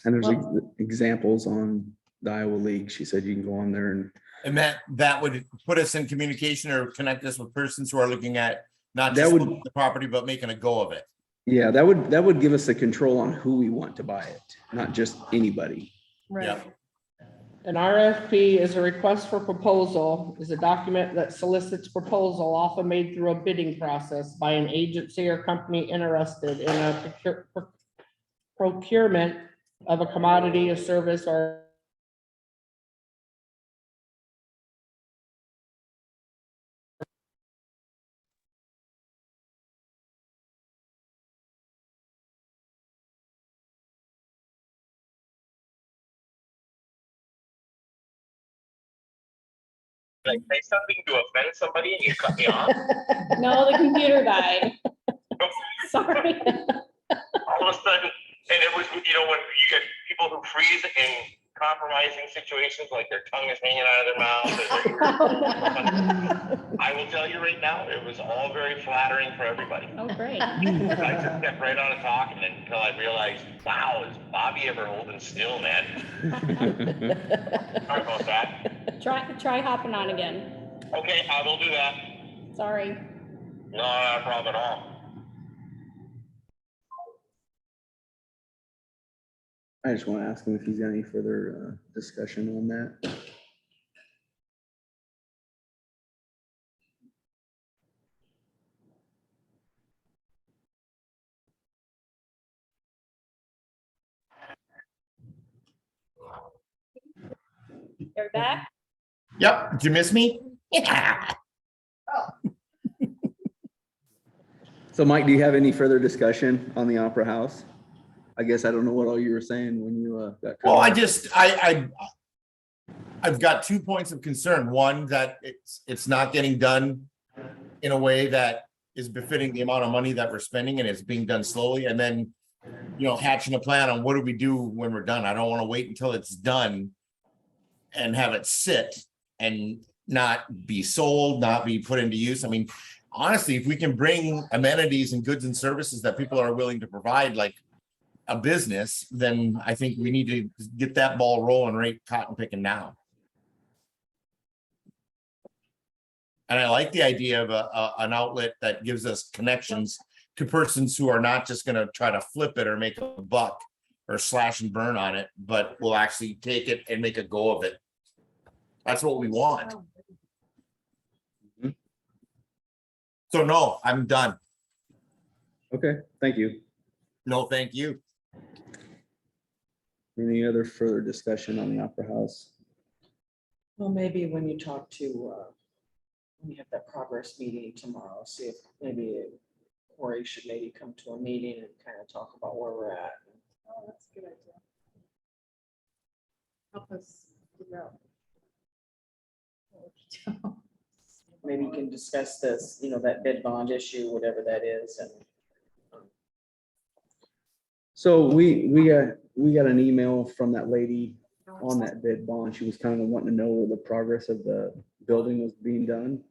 And there's examples on the Iowa League. She said you can go on there And that would put us in communication or connect us with persons who are looking at not That just would- looking at the property, but making a go of it. yeah, that would give us the control on who we want to buy it, not just anybody. Right. An RFP is a request for proposal, is a document that solicits proposal, often made through a bidding process by an agency or company interested in a procurement of a commodity, a service, or Like say something to offend somebody and you cut me off. No, the computer died. Sorry. All of a sudden, and it was, you know, when you get people who freeze in compromising situations, like their tongue is hanging out of their mouth. I will tell you right now, it was all very flattering for everybody. Oh, great. I just kept right on talking until I realized, wow, is Bobby ever holding still, man? Sorry about that. Try hopping on again. Okay, I will do that. Sorry. No, not a problem at all. I just want to ask him if he's got any further discussion on that. You're back? Yep, did you miss me? Yeah. So Mike, do you have any further discussion on the Opera House? I guess I don't know what all you were saying when you got. Well, I've got 2 points of concern. One, that it's not getting done in a way that is befitting the amount of money that we're spending, and it's being done slowly. And then, you know, hatching a plan on what do we do when we're done. I don't want to wait until it's done and have it sit and not be sold, not be put into use. I mean, honestly, if we can bring amenities and goods and services that people are willing to provide, like a business, then I think we need to get that ball rolling right cotton picking now. And I like the idea of an outlet that gives us connections to persons who are not just going to try to flip it or make a buck or slash and burn on it, but will actually take it and make a go of it. That's what we want. So no, I'm done. Okay, thank you. No, thank you. Any other further discussion on the Opera House? Well, maybe when you talk to, when you have that progress meeting tomorrow, see if maybe Corey should maybe come to a meeting and kind of talk about where we're at. Oh, that's a good idea. Help us figure out. what we do. Maybe you can discuss this, you know, that bid bond issue, whatever that is, and So we got an email from that lady on that bid bond. She was kind of wanting to know the progress of the building was being done.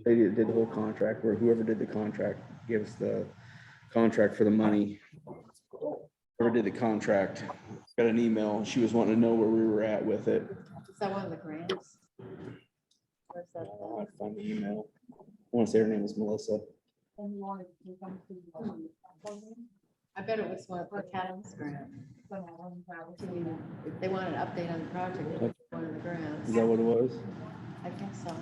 They did the whole contract, where whoever did the contract gives the contract for the money. Whoever did the contract got an email. She was wanting to know where we were at with it. Is that one of the grants? Or is that I found the email. I want to say her name was Melissa. I bet it was one of the Catalyst grant. If they want an update on the project, it was one of the grants. Is that what it was? I think so.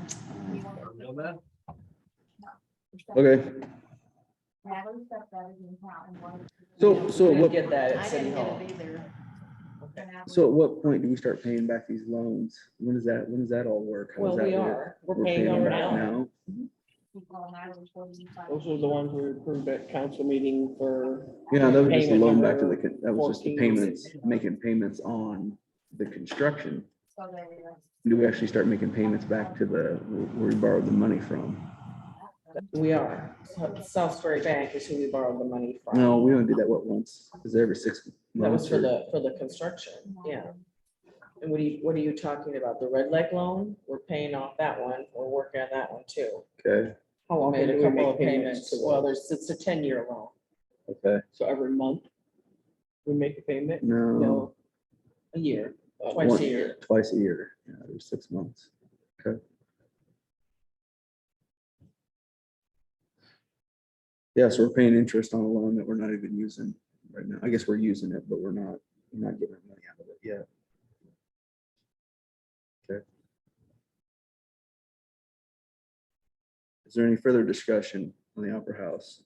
Okay. So we at what, get that at I City didn't get Hall. it either. so at what point do we start paying back these loans? When does that all work? How does Well, that we work? are. we're We're paying them over back now. now? Those are the ones we approved at council meeting for. Yeah, that was just a Payment loan back to number that was just the 14. payments, making payments on the construction. Do we actually start making payments back to where we borrowed the money from? We are. South Story Bank is who we borrowed the money from. No, we only do that once. Is it every 6 That was months? for or- the construction, yeah. And what are you talking about? The Red Leg loan? We're paying off that one. We're working on that one too. Okay, How long Made do a we couple make of payments. to Well, those? it's a 10-year loan. okay. So every month we make a payment? No, No, a year, twice One- a year. twice a year. Yeah, every 6 months. Okay. Yeah, so we're paying interest on a loan that we're not even using right now. I guess we're using it, but we're not You're not getting money out of it yet. Okay. Is there any further discussion on the Opera House?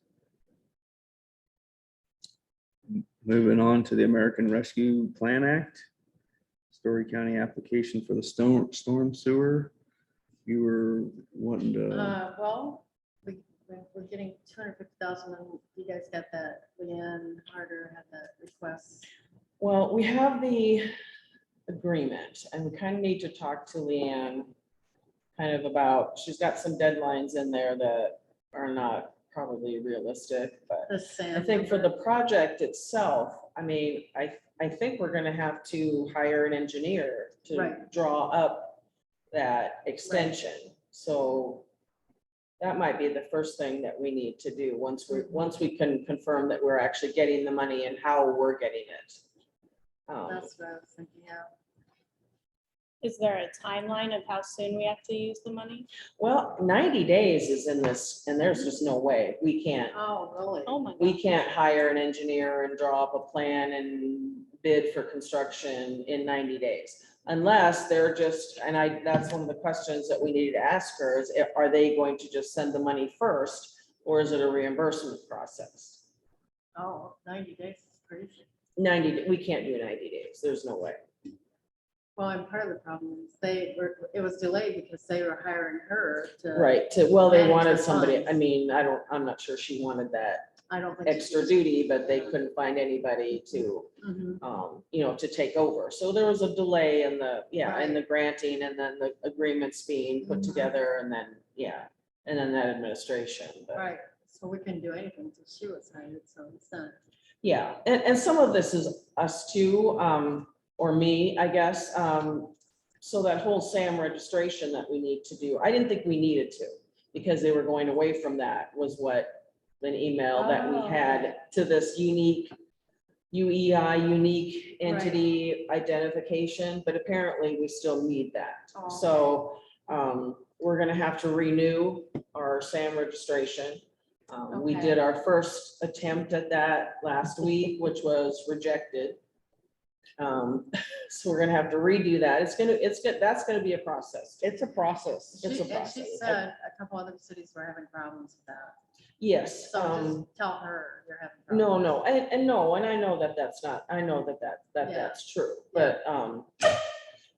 Moving on to the American Rescue Plan Act. Story County application for the storm sewer. You were wanting to, Well, we're getting 250,000 and you guys got that, Leanne Harder had that request. Well, we have the agreement and we kind of need to talk to Leanne kind of about, she's got some deadlines in there that are not probably realistic, but The same. I think for the project itself, I mean, I think we're gonna have to hire an engineer to Right. draw up that extension. So that might be the first thing that we need to do once we can confirm that we're actually getting the money and how we're getting it. That's what I was thinking, yeah. Is there a timeline of how soon we have to use the money? Well, 90 days is in this, and there's just no way we can't. Oh, really? Oh my We God. can't hire an engineer and draw up a plan and bid for construction in 90 days. Unless they're just, and that's one of the questions that we needed to ask her is, are they going to just send the money first? Or is it a reimbursement process? Oh, 90 days is crazy. 90, we can't do 90 days. There's no way. Well, and part of the problem is it was delayed because they were hiring her to. Right, well, they manage wanted the somebody, I funds. mean, I'm not sure she wanted that I don't think. extra duty, but they couldn't find anybody to Mhm. to take over. So there was a delay in the, in the Right. granting and then the agreements being put Mhm. together and then, and then that administration. But Right, so we couldn't do anything until she was hired, so it's not. yeah, and some of this is us too, or me, I guess. So that whole SAM registration that we need to do, I didn't think we needed to, because they were going away from that was what an email that we Oh, had okay. to this unique UEI, unique entity identification, but apparently we still need that. Oh, okay. So we're gonna have to renew our SAM registration. We Okay. did our first attempt at that last week, which was rejected. So we're gonna have to redo that. That's gonna be a process. It's a process. It's a And she process. said a couple other cities were having problems with that. Yes. So just tell her you're having. No, problems. and I know that that's not, I know that Yeah. that's true, but,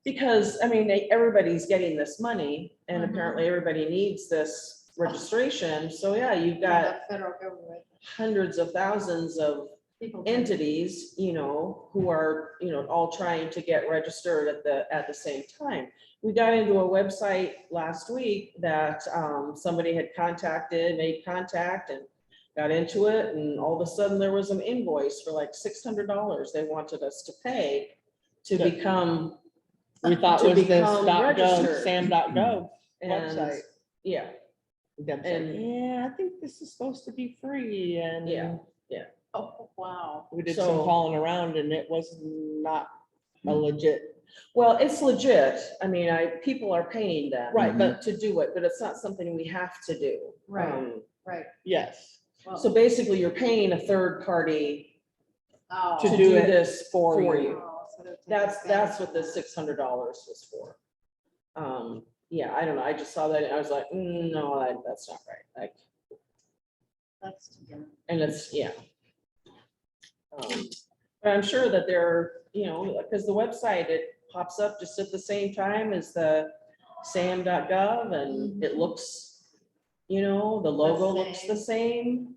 because, I mean, everybody's getting this money and Mhm. apparently everybody needs this registration. So yeah, you've Yeah, got the federal government, hundreds of thousands of people. entities, who are, all trying to get registered at the same time. We got into a website last week that somebody had made contact and got into it, and all of a sudden there was an invoice for like $600 they wanted us to pay to Good. become, We thought To was this become .gov, registered. sam.gov and website. yeah, Deb And- said, yeah, I think this is supposed to be free and. Yeah. Oh, wow. We did So- some calling around and it was not a legit, well, it's legit. I mean, people are paying them. Right, But to do it, but it's not something we have to do. Right. Right. yes, Well, So basically, you're paying a third party oh, to to do do it this for you. oh, so they're taking That's advantage what of the that. $600 was for. Yeah, I don't know. I just saw that and I was like, no, that's not right. Like, That's too bad. and it's, yeah. But I'm sure that because the website, it pops up just at the same time as the sam.gov and it looks, the logo looks the same.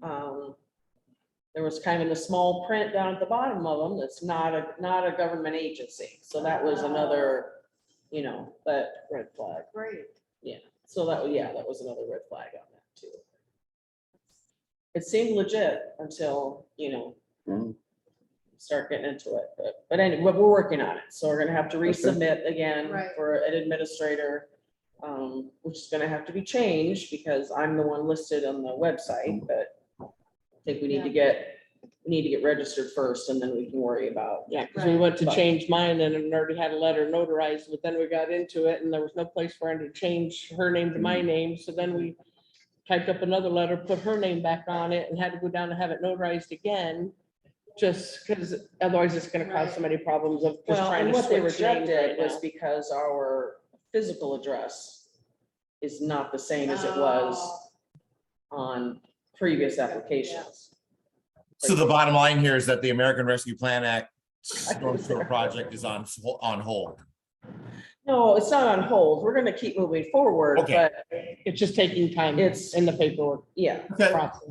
There was kind of in the small print down at the bottom of them, that's not a government agency. So that was another, but red flag. Great. So that was another red flag on that too. It seemed legit until, Mm. start getting into it, but anyway, but we're working on it. So we're gonna have to resubmit again Right. for an administrator, which is gonna have to be changed because I'm the one listed on the website, but I think we need to get registered first and then we can worry about. yeah, because we Right. went to But- change mine and it already had a letter notarized, but then we got into it and there was no place for her to change her name to my name, so then we typed up another letter, put her name back on it and had to go down and have it notarized again. just because otherwise it's gonna cause so many problems of just Well, trying and to what they switch names rejected right was now. because our physical address is not the same as it was on previous applications. So the bottom line here is that the American Rescue Plan Act storm sewer project is on hold. No, it's not on hold. We're gonna keep moving forward, Okay. but It's just taking time It's- in the paperwork yeah. Okay. process.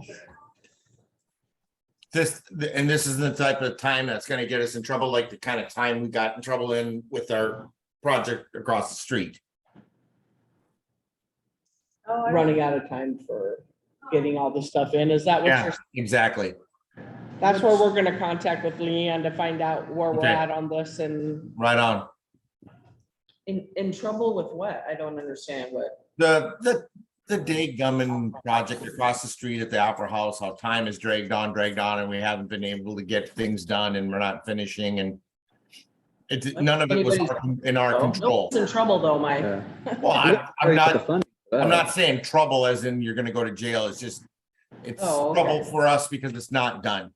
And this is the type of time that's gonna get us in trouble, like the kind of time we got in trouble in with our project across the street. Oh, Running out of time for getting all this stuff in. Is that what Yeah, you're, exactly. that's where we're gonna contact with Leanne to find out where we're Okay. at on this and Right on. In trouble with what? I don't understand what. The Day project across the street at the Opera House, how time is dragged on, and we haven't been able to get things done and we're not finishing and none of it was in our control. Nobody's in trouble though, Mike. Yeah. Well, I'm not, I'm I'm not saying trouble as in you're gonna go to jail. It's just, it's Oh, okay. trouble for us because it's not done.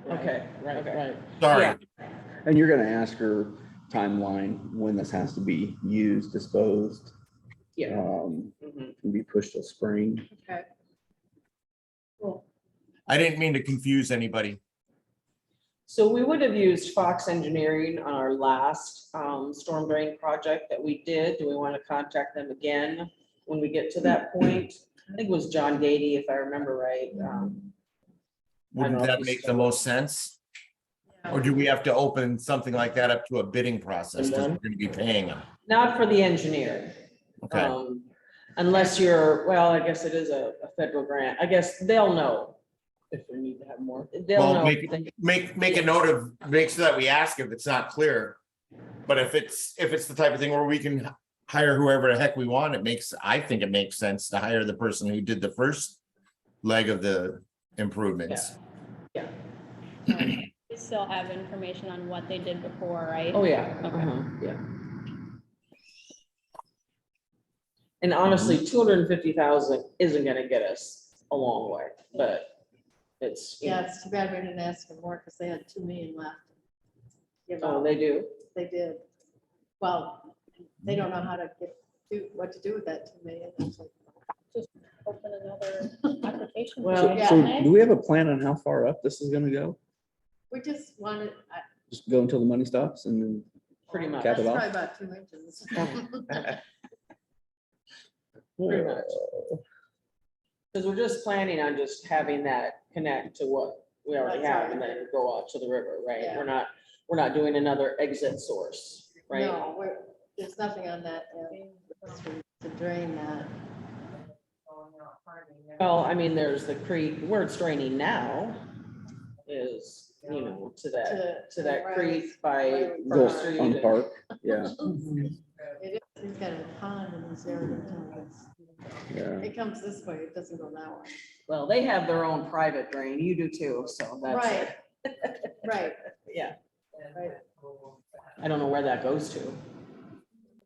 Okay, right, okay. right. Sorry. Yeah. And you're gonna ask her timeline when this has to be used, disposed. Yeah. Can be pushed till spring. Okay. Cool. I didn't mean to confuse anybody. So we would have used Fox Engineering on our last storm drain project that we did. Do we want to contact them again when we get to that point? I think it was John Gady, if I remember right. Wouldn't know if that he's make the still- most sense? Or do we have to open something like that up to a bidding process? Because we're gonna be paying them. Not for the engineer. Okay, Unless you're, well, I guess it is a federal grant. I guess they'll know. If we need to have more. They'll well, know. make a note of, make sure that we ask if it's not clear. But if it's the type of thing where we can hire whoever the heck we want, I think it makes sense to hire the person who did the first leg of the improvements. We still have information on what they did before, right? Oh, yeah. Okay. Yeah. And honestly, 250,000 isn't gonna get us a long way, but it's, you Yeah, know, it's too bad we didn't ask for more because they had 2 million left. Give oh, out. they do. They did. Well, they don't know how to what to do with that 2 million. It's like, Open another application. Well, for yeah. So May. do we have a plan on how far up this is gonna go? We just wanted, Just go until the money stops and then Pretty much. Cap that's it off? probably about 2 inches. Pretty much. Because we're just planning on just having that connect to what we already That's have and right. then go out to the river, right? Yeah. We're not doing another exit source, right? No, there's nothing on that end to drain that. Well, I mean, there's the creek, where it's draining now is, you know, to that right. creek by Right. go First Street. on and- Park, yeah, It is, he's got a pond in this area. too. yeah. It comes this way, it doesn't go that way. Well, they have their own private drain. You do too, so that's. Right. Right, Yeah, right. I don't know where that goes to.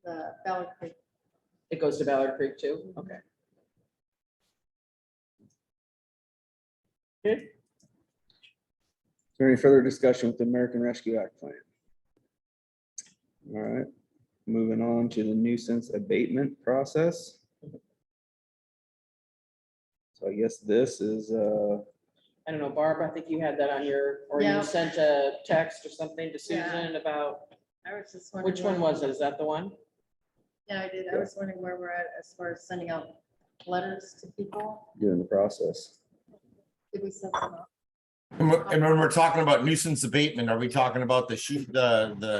The Ballard Creek. It goes to Ballard Creek too? Okay. Is there any further discussion with the American Rescue Act plan? All right, moving on to the nuisance abatement process. So I guess this is, I don't know, Barb, I think you had that on your, or Yeah. you sent a text or something to Yeah. Susan about, I was just wondering. which one was it? Is that the one? Yeah, I did. I was wondering where we're at as far as sending out letters to people. doing the process. Did we send them out? And when we're talking about nuisance abatement, are we talking about the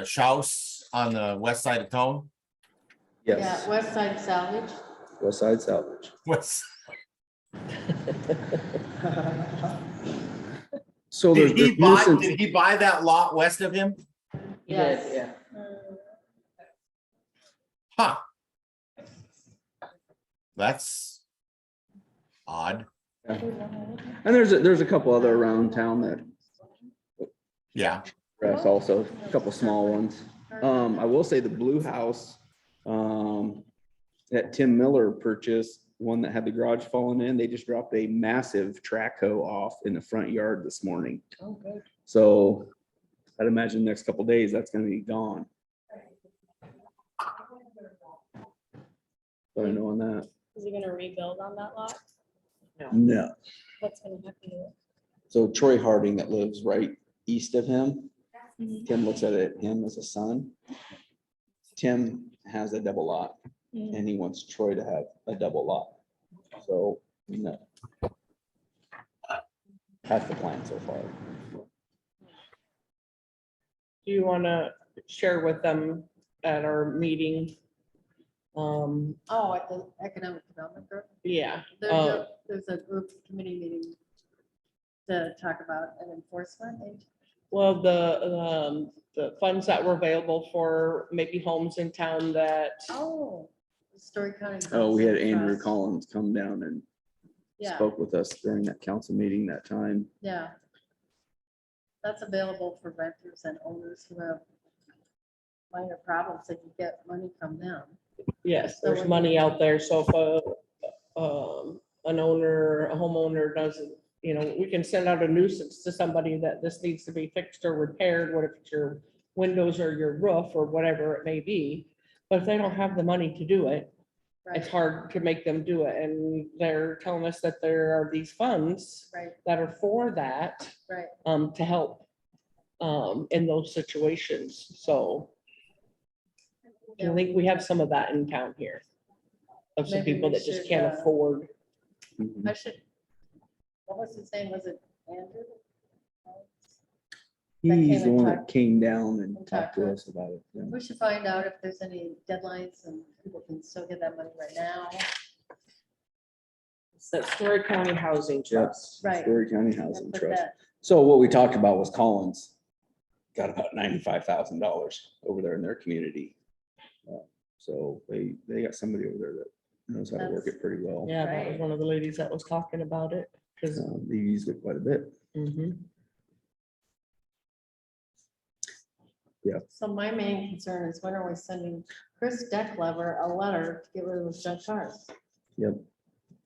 shouse on the west side of town? Yes, Yeah, West Side Salvage. West Side Salvage. What's, So there's did nuisance, he buy that lot west of him? You Yes. did, yeah. Huh. That's odd. and there's a couple other around town that Yeah. rest also, a couple small ones. I will say the blue house, that Tim Miller purchased, one that had the garage falling in, they just dropped a massive track hoe off in the front yard this morning. Oh, good. So I'd imagine next couple days, that's gonna be gone. But I know on that, Is he gonna rebuild on that lot? no. What's gonna happen to it? So Troy Harding that lives right east of him, Mhm. Tim looks at him as a son. Tim has a double lot Mhm. and he wants Troy to have a double lot. So, no. That's the plan so far. Do you want to share with them at our meeting? Oh, at the economic development group, Yeah, there's a group committee meeting to talk about an enforcement agent. well, the funds that were available for maybe homes in town that, Oh, Story County. Oh, we had Housing Andrew Trust. Collins come down and Yeah, spoke with us during that council meeting that time. yeah. That's available for renters and owners who have minor problems, they can get money from them. yes, So there's when money you- out there. So if an owner, a homeowner doesn't, we can send out a nuisance to somebody that this needs to be fixed or repaired. What if it's your windows or your roof or whatever it may be? But if they don't have the money to do it, it's Right, hard to make them do it. And they're telling us that there are these funds right, that are for that, right. to help, in those situations. So I Yeah, think we have some of that in town here. Of some Maybe people we that just should, can't afford. I should, what was his name? Was it Andrew? That He's came the and one that talked- came down and and talked talked to to us about it. Yeah. We should find out if there's any deadlines and people can still get that money right now. It's that Story County Housing Trust. Right. Story County And Housing put Trust. that- So what we talked about was Collins got about $95,000 over there in their community. So they got somebody over there that knows how to work it pretty well. Yeah, that was Right. one of the ladies that was talking about it. Cause, They used it quite a bit. So my main concern is when are we sending Chris Decklever a letter to get rid of those junk cars? Yep.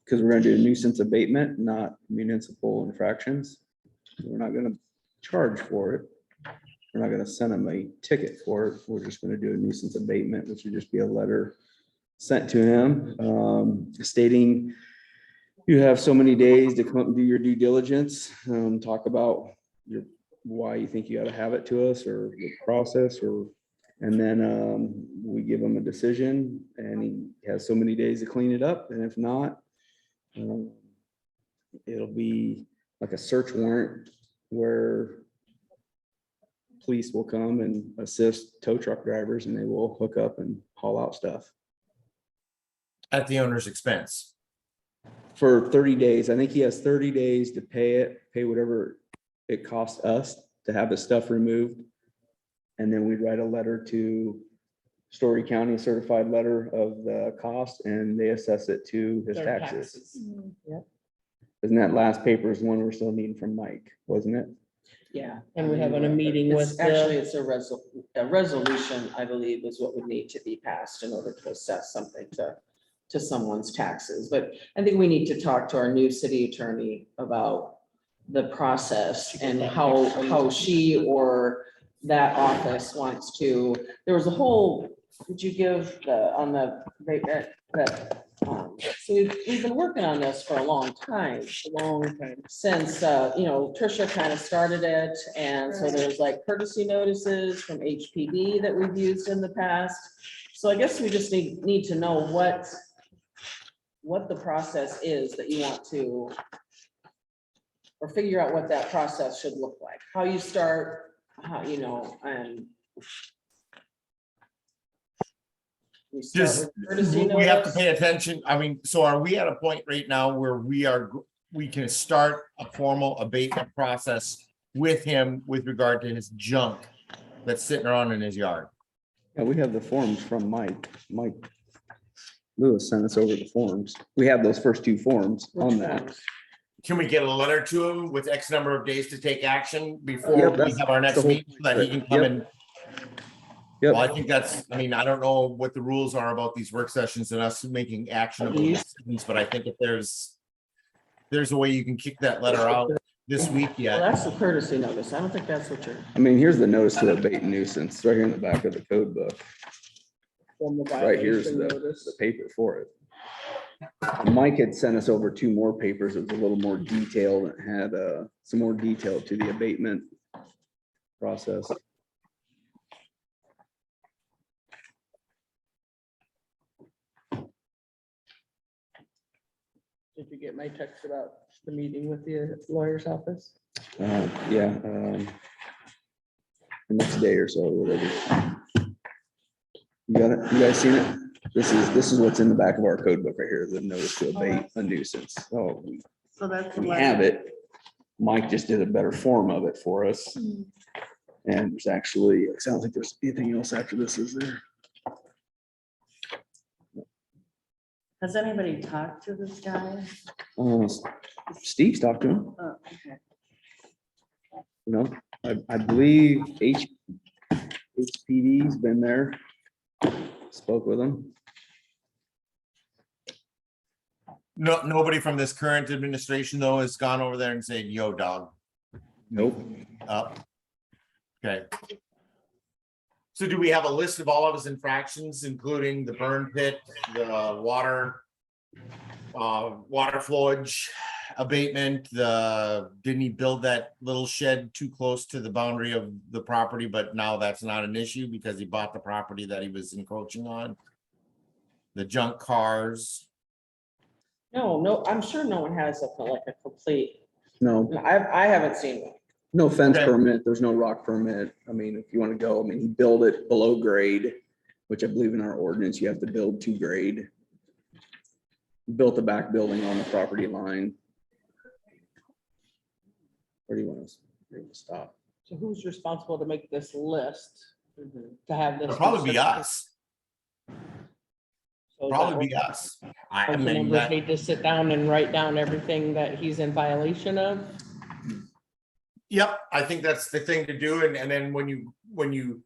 Because we're gonna do nuisance abatement, not municipal infractions. We're not gonna charge for it. We're not gonna send them a ticket for it. We're just gonna do a nuisance abatement, which would just be a letter sent to him, stating you have so many days to come up and do your due diligence, talk about why you think you ought to have it to us or the process and then we give him a decision and he has so many days to clean it up. And if not, it'll be like a search warrant where police will come and assist tow truck drivers and they will hook up and haul out stuff At the owner's expense. for 30 days. I think he has 30 days to pay whatever it costs us to have the stuff removed. And then we'd write a letter to Story County, a certified letter of the cost, and they assess it to his their taxes. taxes. Mm-hmm. Isn't that last paper is the one we're still needing from Mike, wasn't it? Yeah. And we're having a meeting It's with actually, the, it's a resolution, I believe, is what would need to be passed in order to assess something to someone's taxes. But I think we need to talk to our new city attorney about the process and how she or that office wants to, there was a whole, would you give so we've been working on this for a long time. Since, Tricia kind of started it, and so there's like courtesy notices from HPD that we've used in the past. So I guess we just need to know what the process is that you want to, or figure out what that process should look like, how you start, how, and we start Just, with courtesy we have to notice. pay attention. I mean, so are we at a point right now where we can start a formal abatement process with him with regard to his junk that's sitting around in his yard? Yeah, we have the forms from Mike. Mike Lewis sent us over the forms. We have those first two forms on that. Can we get a letter to him with X number of days to take action before Yep, we that's have our the next whole meeting, so that he can come Yep. in? Well, I Yep, think that's, I mean, I don't know what the rules are about these work sessions and us making actionable decisions, but I think if there's a way you can kick that letter out this week Well, yet. that's the courtesy notice. I don't think that's what you're. I mean, here's the notice to abate nuisance, right here in the back of the code book. From the Right here's violation the notice. paper for it. Mike had sent us over 2 more papers. It was a little more detailed. It had some more detail to the abatement process. Did you get my text about the meeting with the lawyer's office? Yeah. The next day or so, whatever. You got it? You guys seen it? This is what's in the back of our code book right here, the notice to abate a nuisance. Oh, So that's. the we letter. have it. Mike just did a better form of it for us. Mm. And there's actually, it sounds like there's anything else after this, is there? Has anybody talked to this guy? Steve's talked to him, Oh, okay. you know, I believe HPD's been there. Spoke with him. No, nobody from this current administration though has gone over there and said, yo, dog, Nope. up. Okay. So do we have a list of all of his infractions, including the burn pit, the water flowage abatement, didn't he build that little shed too close to the boundary of the property, but now that's not an issue because he bought the property that he was encroaching on? The junk cars. No, I'm sure no one has like a complete, No, I haven't seen one. no fence Okay. permit. There's no rock permit. I mean, if you want to go, I mean, he built it below grade, which I believe in our ordinance, you have to build to grade. Built the back building on the property line. Where do you want to stop? So who's responsible to make this list to have this? It'll probably be us. So is that Probably be what us. I council mean, members that, need to sit down and write down everything that he's in violation of? yep, I think that's the thing to do. And then when you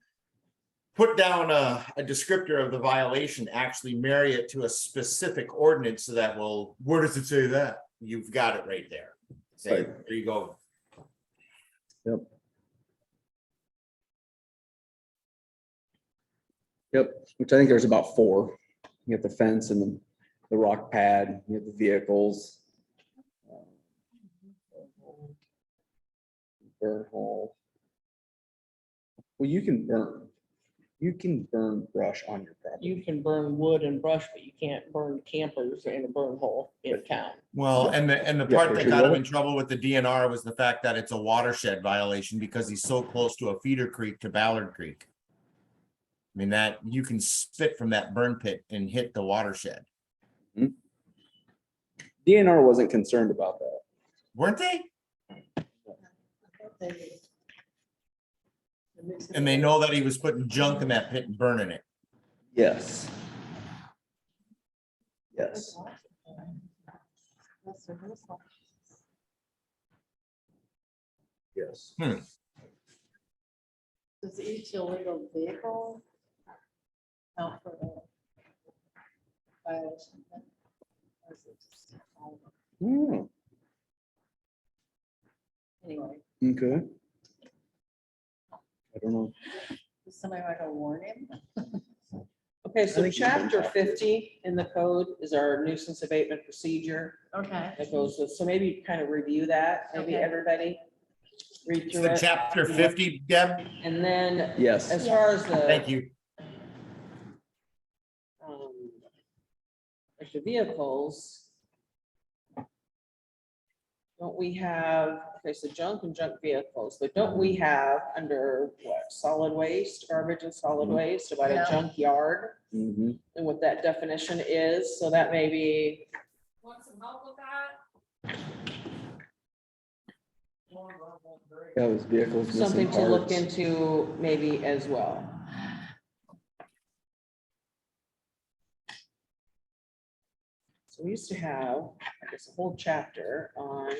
put down a descriptor of the violation, actually marry it to a specific ordinance so that will, where does it say that? You've got it right there. Say, Right. there you go. Yep, which I think there's about 4. You have the fence and the rock pad, you have the vehicles. Burn hole. Well, you can burn brush on your property. You can burn wood and brush, but you can't burn campers in a burn hole in town. Well, and the Yeah, part that picture got him roll. in trouble with the DNR was the fact that it's a watershed violation because he's so close to a feeder creek to Ballard Creek. I mean, that you can spit from that burn pit and hit the watershed, DNR wasn't concerned about that. weren't they? And they know that he was putting junk in that pit and burning it. Yes. Yes. Yes. Does each illegal vehicle count for the violation? Or is it just all of them? Hmm, Anyway, okay. I don't know. does somebody want to warn him? Okay, I so think you can chapter talk to it. 50 in the code is our nuisance abatement procedure Okay. that goes with, so maybe kind of review that, maybe Okay. everybody read through So it. chapter 50, Deb, And then Yes. as far as thank the, you. like the vehicles, don't we have, okay, so junk and junk vehicles, but don't we have under what, solid waste, garbage and solid Mhm. waste, about a Yeah. junkyard? Mhm. And what that definition is, so that may be Want some help with that? That was vehicles missing something to look parts. into maybe as well. So we used to have, I guess, a whole chapter on.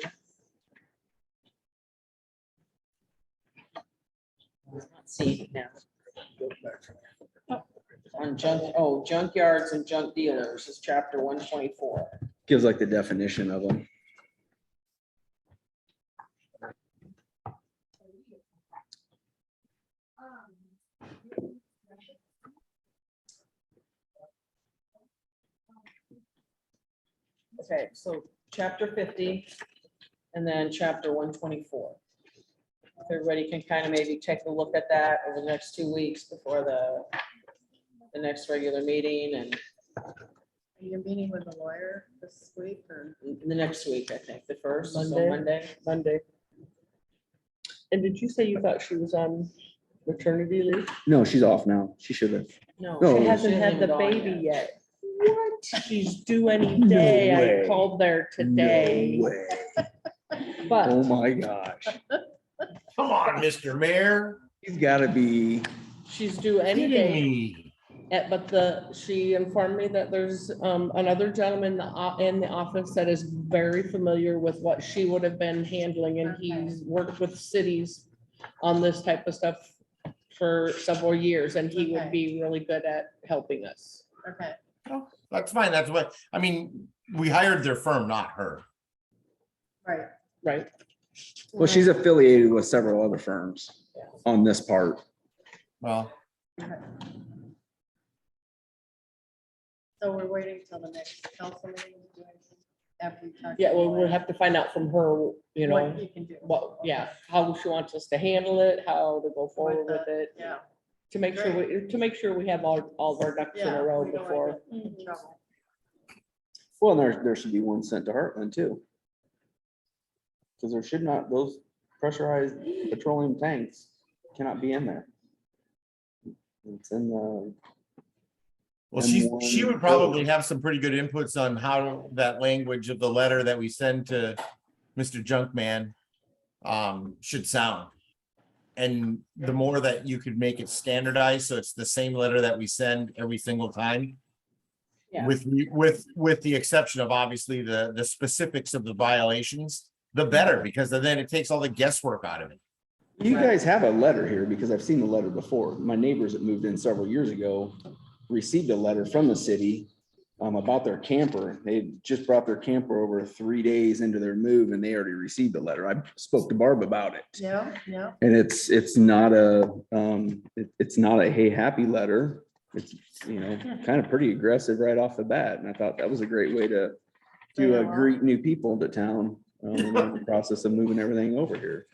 Let's see it now. On junkyards and junk dealers is chapter 124. Gives like the definition of them. Okay, so chapter 50 and then chapter 124. If everybody can kind of maybe take a look at that over the next 2 weeks before the next regular meeting and Are you meeting with a lawyer this week or? the next week, I think, the first, so Monday. Monday. Monday. And did you say you thought she was on maternity leave? No, she's off now. She should have. No. No, She she hasn't had even the gone baby yet. yet. What? She's due any No day. way. I called there today. No way. Oh But my gosh. Come on, Mr. Mayor. He's gotta be, she's due any Kidding day. me. But she informed me that there's another gentleman in the office that is very familiar with what she would have been handling, and he's worked with cities on this type of stuff for several years, and he would Okay. be really good at helping us. Okay, That's fine. That's what, I mean, we hired their firm, not her. right. Right. well, she's affiliated with several other firms on this part. Well, Okay. So we're waiting till the next council meeting to do anything after you talk. Yeah, to well, the we'll lawyer? have to find out from her, you know, What you can do. what, yeah, how she wants us to handle it, how to go forward with the- it. Yeah. To make sure we have all of our ducks in Yeah, a row we don't wanna before. get in trouble. Well, and there should be one sent to Heartland too. Because there should not, those pressurized petroleum tanks cannot be in there. It's in the, well, M1 she would probably have some pretty good inputs on how that language of the letter that we send to Mr. Junkman should sound. And the more that you could make it standardized, so it's the same letter that we send every single time. Yeah. With the exception of obviously the specifics of the violations, the better, because then it takes all the guesswork out of it. you guys have a letter here because I've seen the letter before. My neighbors that moved in several years ago received a letter from the city about their camper. They just brought their camper over 3 days into their move and they already received the letter. I spoke to Barb about it. Yeah, yeah. And it's not a, it's not a, hey, happy letter. It's, you know, kind of pretty aggressive right off the bat. And I thought that was a great way to greet new people into town. In the process of moving everything over here.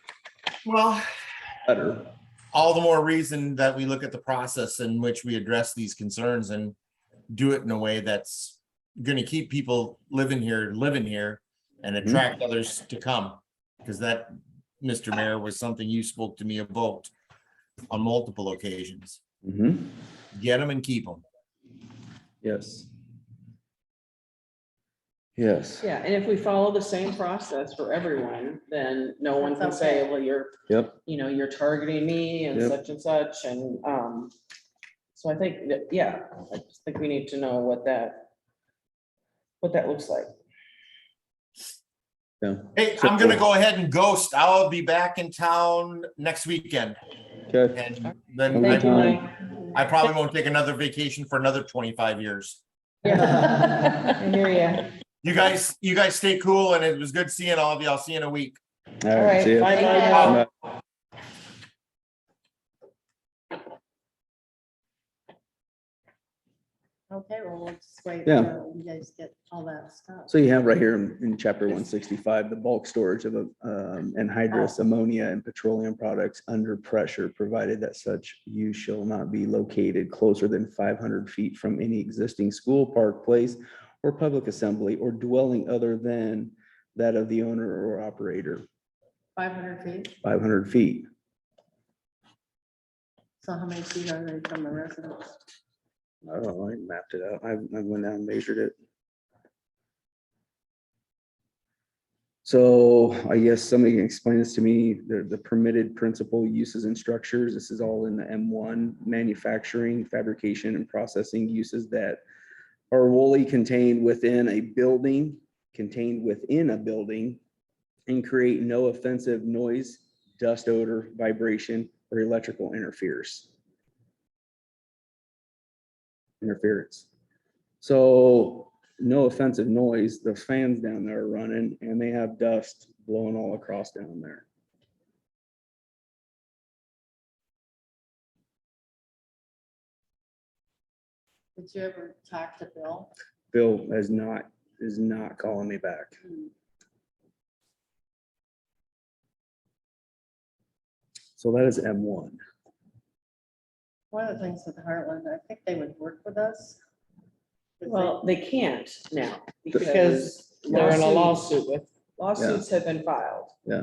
Well, Better. all the more reason that we look at the process in which we address these concerns and do it in a way that's going to keep people living here and attract others to come. Because that, Mr. Mayor, was something you spoke to me about on multiple occasions. Mhm. Get them and keep them. Yes. Yes. Yeah, and if we follow the same process for everyone, then no one can That's say, okay. well, you're, Yep. you know, you're targeting me and Yep. such and such, and, so I think that, yeah, I just think we need to know what that looks like. Yeah. Hey, I'm gonna go ahead and ghost. I'll be back in town next weekend. Okay. And then Thank you, Mike. I probably won't take another vacation for another 25 years. Yeah, I hear you. You guys stay cool, and it was good seeing all of you. I'll see you in a week. All right, See ya. bye, Mike. Bye. Okay, well, we'll just wait Yeah. until you guys get all that stuff. So you have right here in chapter 165, the bulk storage of anhydrous ammonia and petroleum products under pressure, provided that such use shall not be located closer than 500 feet from any existing school, park, place, or public assembly or dwelling other than that of the owner or operator, 500 feet. 500 feet. So how many feet are they from the residence? I don't know, I mapped it out. I went down and measured it. So I guess somebody can explain this to me, the permitted principal uses and structures. This is all in the M1, manufacturing, fabrication, and processing uses that are wholly contained within a building, and create no offensive noise, dust, odor, vibration, or electrical interference. So no offensive noise, the fans down there are running and they have dust blowing all across down there. Did you ever talk to Bill? Bill has not is not calling me back. So that is M1. One of the things with Heartland, I think they would work with us. 'Cause Well, they can't now Because they're in a lawsuit with, lawsuits have been filed. Yeah.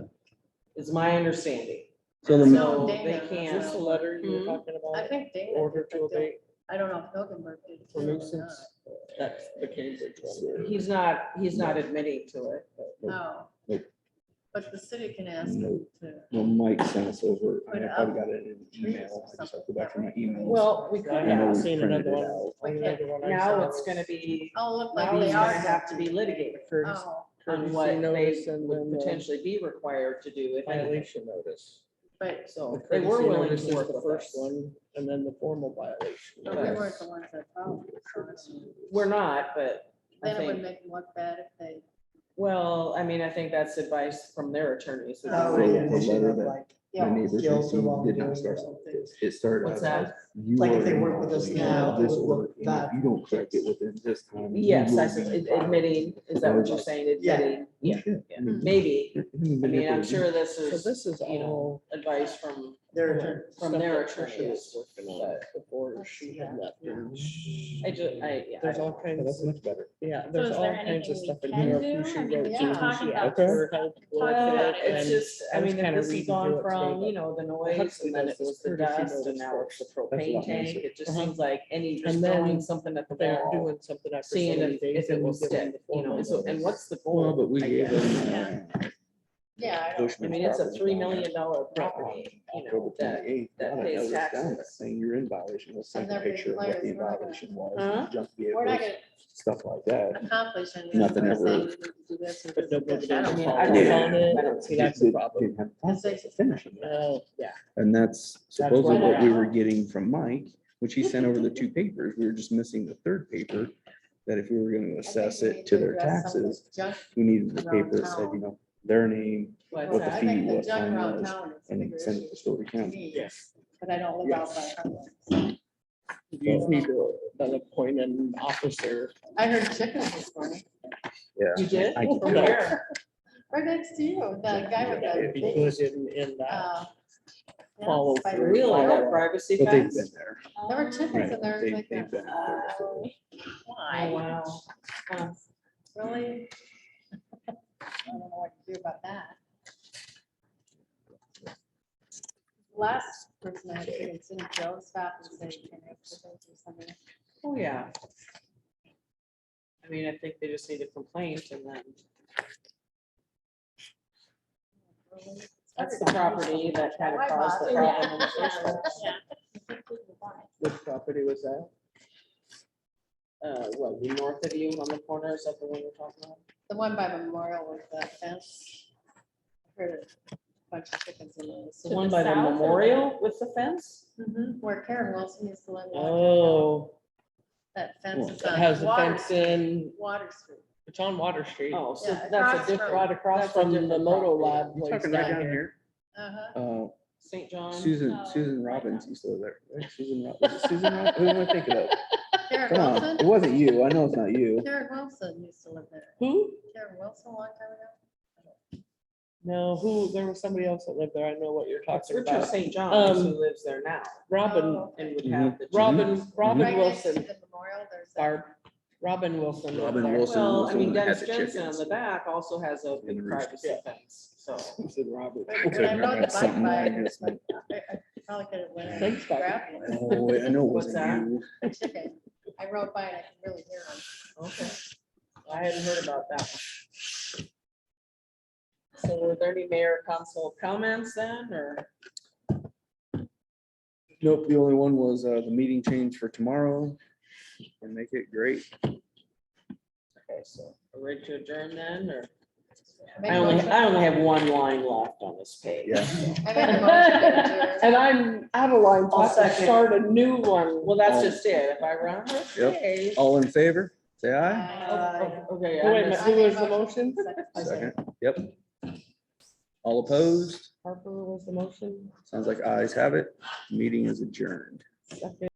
Is my understanding. So I the, know So Dana they has can't. is this the letter you were Hmm? talking I about? think Dana. Order did, to but abate I don't know if Hilgenberg did. for too or nuisance? not. That's the Cambridge one. He's not admitting to it, but No. Nope. But the city can ask Nope. them to. well, Mike sent us over. I Put probably up got it in an trees email. or I just have to something. go back to my emails. well, we I could I know haven't have. we seen printed another it one. out. Only other one I Now saw it's was gonna be, Oh, look now like he's they gonna are. have to be litigated for Oh, on what courtesy they notice and would then the potentially be required to do if anything. violation notice. but So The they were courtesy willing notice to is work the with first us. one, and then the formal violation. but we weren't the ones that found it. So it's- We're not, but I Then it would think, make them look bad if they. well, I mean, I think that's advice from their attorneys. Oh, So right, the and they should letter have that like, my neighbors skills or received did not wrongdoing or start out something. like this. It started What's out that? as you Like if are they in work with us violation now, of it this would look order, and bad if you don't correct it within this time. you Yes, will I be said violated. admitting, is that what you're saying? Yeah. Admitting, yeah, Shit. yeah. I mean, Maybe. you're I mean, I'm manipulating. sure this So is, this is you know, all. advice from Their stuff attorney. from their that Tricia attorneys, was working on before she had left. yeah. I Yeah, There's I all don't- kinds That's of, much better. yeah, So there's is all there kinds of anything we stuff in can here. do? Who I she mean, wrote we to, keep who talking she about asked this. for help with Well, it, it's and just, I I was mean, kinda this has reading gone through it today, from, but you know, the noise Huxley and then does it was this the courtesy dust and notice now it's the That's a lot propane tank. nicer. It just Uh-huh. seems like any, just And then throwing something at the they're wall, doing something after so seeing many if days. it then will we give them stick, the you know, formal so, and notice. what's the Well, goal? but we I gave guess? them. Yeah, I don't. I mean, it's a $3 million property, you know, that, that pays taxes. Saying you're in violation, we'll send And a they're big picture of what the players, we're not gonna- violation was, Huh? junk We're not vehicles, gonna stuff like that. accomplish anything. Nothing by ever- saying you need to do this and But this and nobody this. I does don't mean, know. I don't- follow on it. I don't- See, that's the Didn't problem. have a process of finishing it. Oh, yeah. And that's That's supposedly why what we they're were out. getting from Mike, which he sent over the 2 papers. We were just missing the 3rd paper. That if we were gonna I think assess we it need to their address some of taxes, this junk. we needed the around paper that said, town. you know, their name, What's what the that? I fee think the was, junk fine around was, town is a and bigger send it issue to Story to County. me, Yes. but I don't live out by Heartland. You need to then appoint an officer. I heard chickens this morning, Yeah. You did? I- From where? right next to you, the guy with If the. you put in that. yeah, Follow spider. through. Really, that privacy But they've fence? been there. There were chickens Right, in there. they- like they've been there before. Oh, wow. Huh. Really? I don't know what to do about that. Last person I had chickens, didn't Joe stop and say, can I have chickens or something? Oh, yeah. I mean, I think they just need a complaint and then Really? that's the property that kind of caused the problem in the first place. Which property was that? What, north of you on the corner, is that the one you're talking about? The one by Memorial with that fence. I heard a bunch of chickens in there. The one by the memorial with the fence? Where Karen Wilson used to live. Oh, That fence is it on has a Water, fence in, Water Street. it's on Water Street. Oh, so Yeah, that's across a from- different. Right across that's a from the different Moto property. Lab. You place talking right down down here? Uh-huh. St. John. Susan, Oh, Susan right Robbins now. used to live there. right? Susan, was it Susan Robbins? Who am I thinking of? Karen Come on, it Wilson? wasn't you. I know it's not you. Karen Wilson used to live there. Who? Karen Wilson a long time ago. No, who, there was somebody else that lived there. I know what you're It's talking Richard about. St. John's who Um, lives there now Robin, Oh, and would Mhm. have the. Robin Right next to Wilson, the memorial, there's that. Barb, Robin Wilson. lived Robin there. Wilson. Well, was I the mean, one that had Dennis the Jensen on chickens. the back also has a And big the rooster. privacy fence, so. Said Robert. But when I rode the bike Something by, like this, man. I probably could have went in Thanks, and Bob. grabbed one. Oh, wait, I know it What's wasn't that? you. A chicken. I rode by and I could really hear them. Okay. I hadn't heard about that one. So were there any mayor council comments then, or? Nope, the only one was the meeting change for tomorrow. And make it great. Okay, so are we ready to adjourn then, or? Make I a only motion. have one line left on this page. Yeah. I make a motion to adjourn. And I'm out of line, so I I'll have to second. start a new one. Well, that's just it. If I run, Yep. okay. All in favor? Say aye. Okay. Oh, wait a minute, missed- who was the motion? Second. Yep. All opposed? Harper was the motion. Sounds like ayes have it. Meeting is adjourned. Second.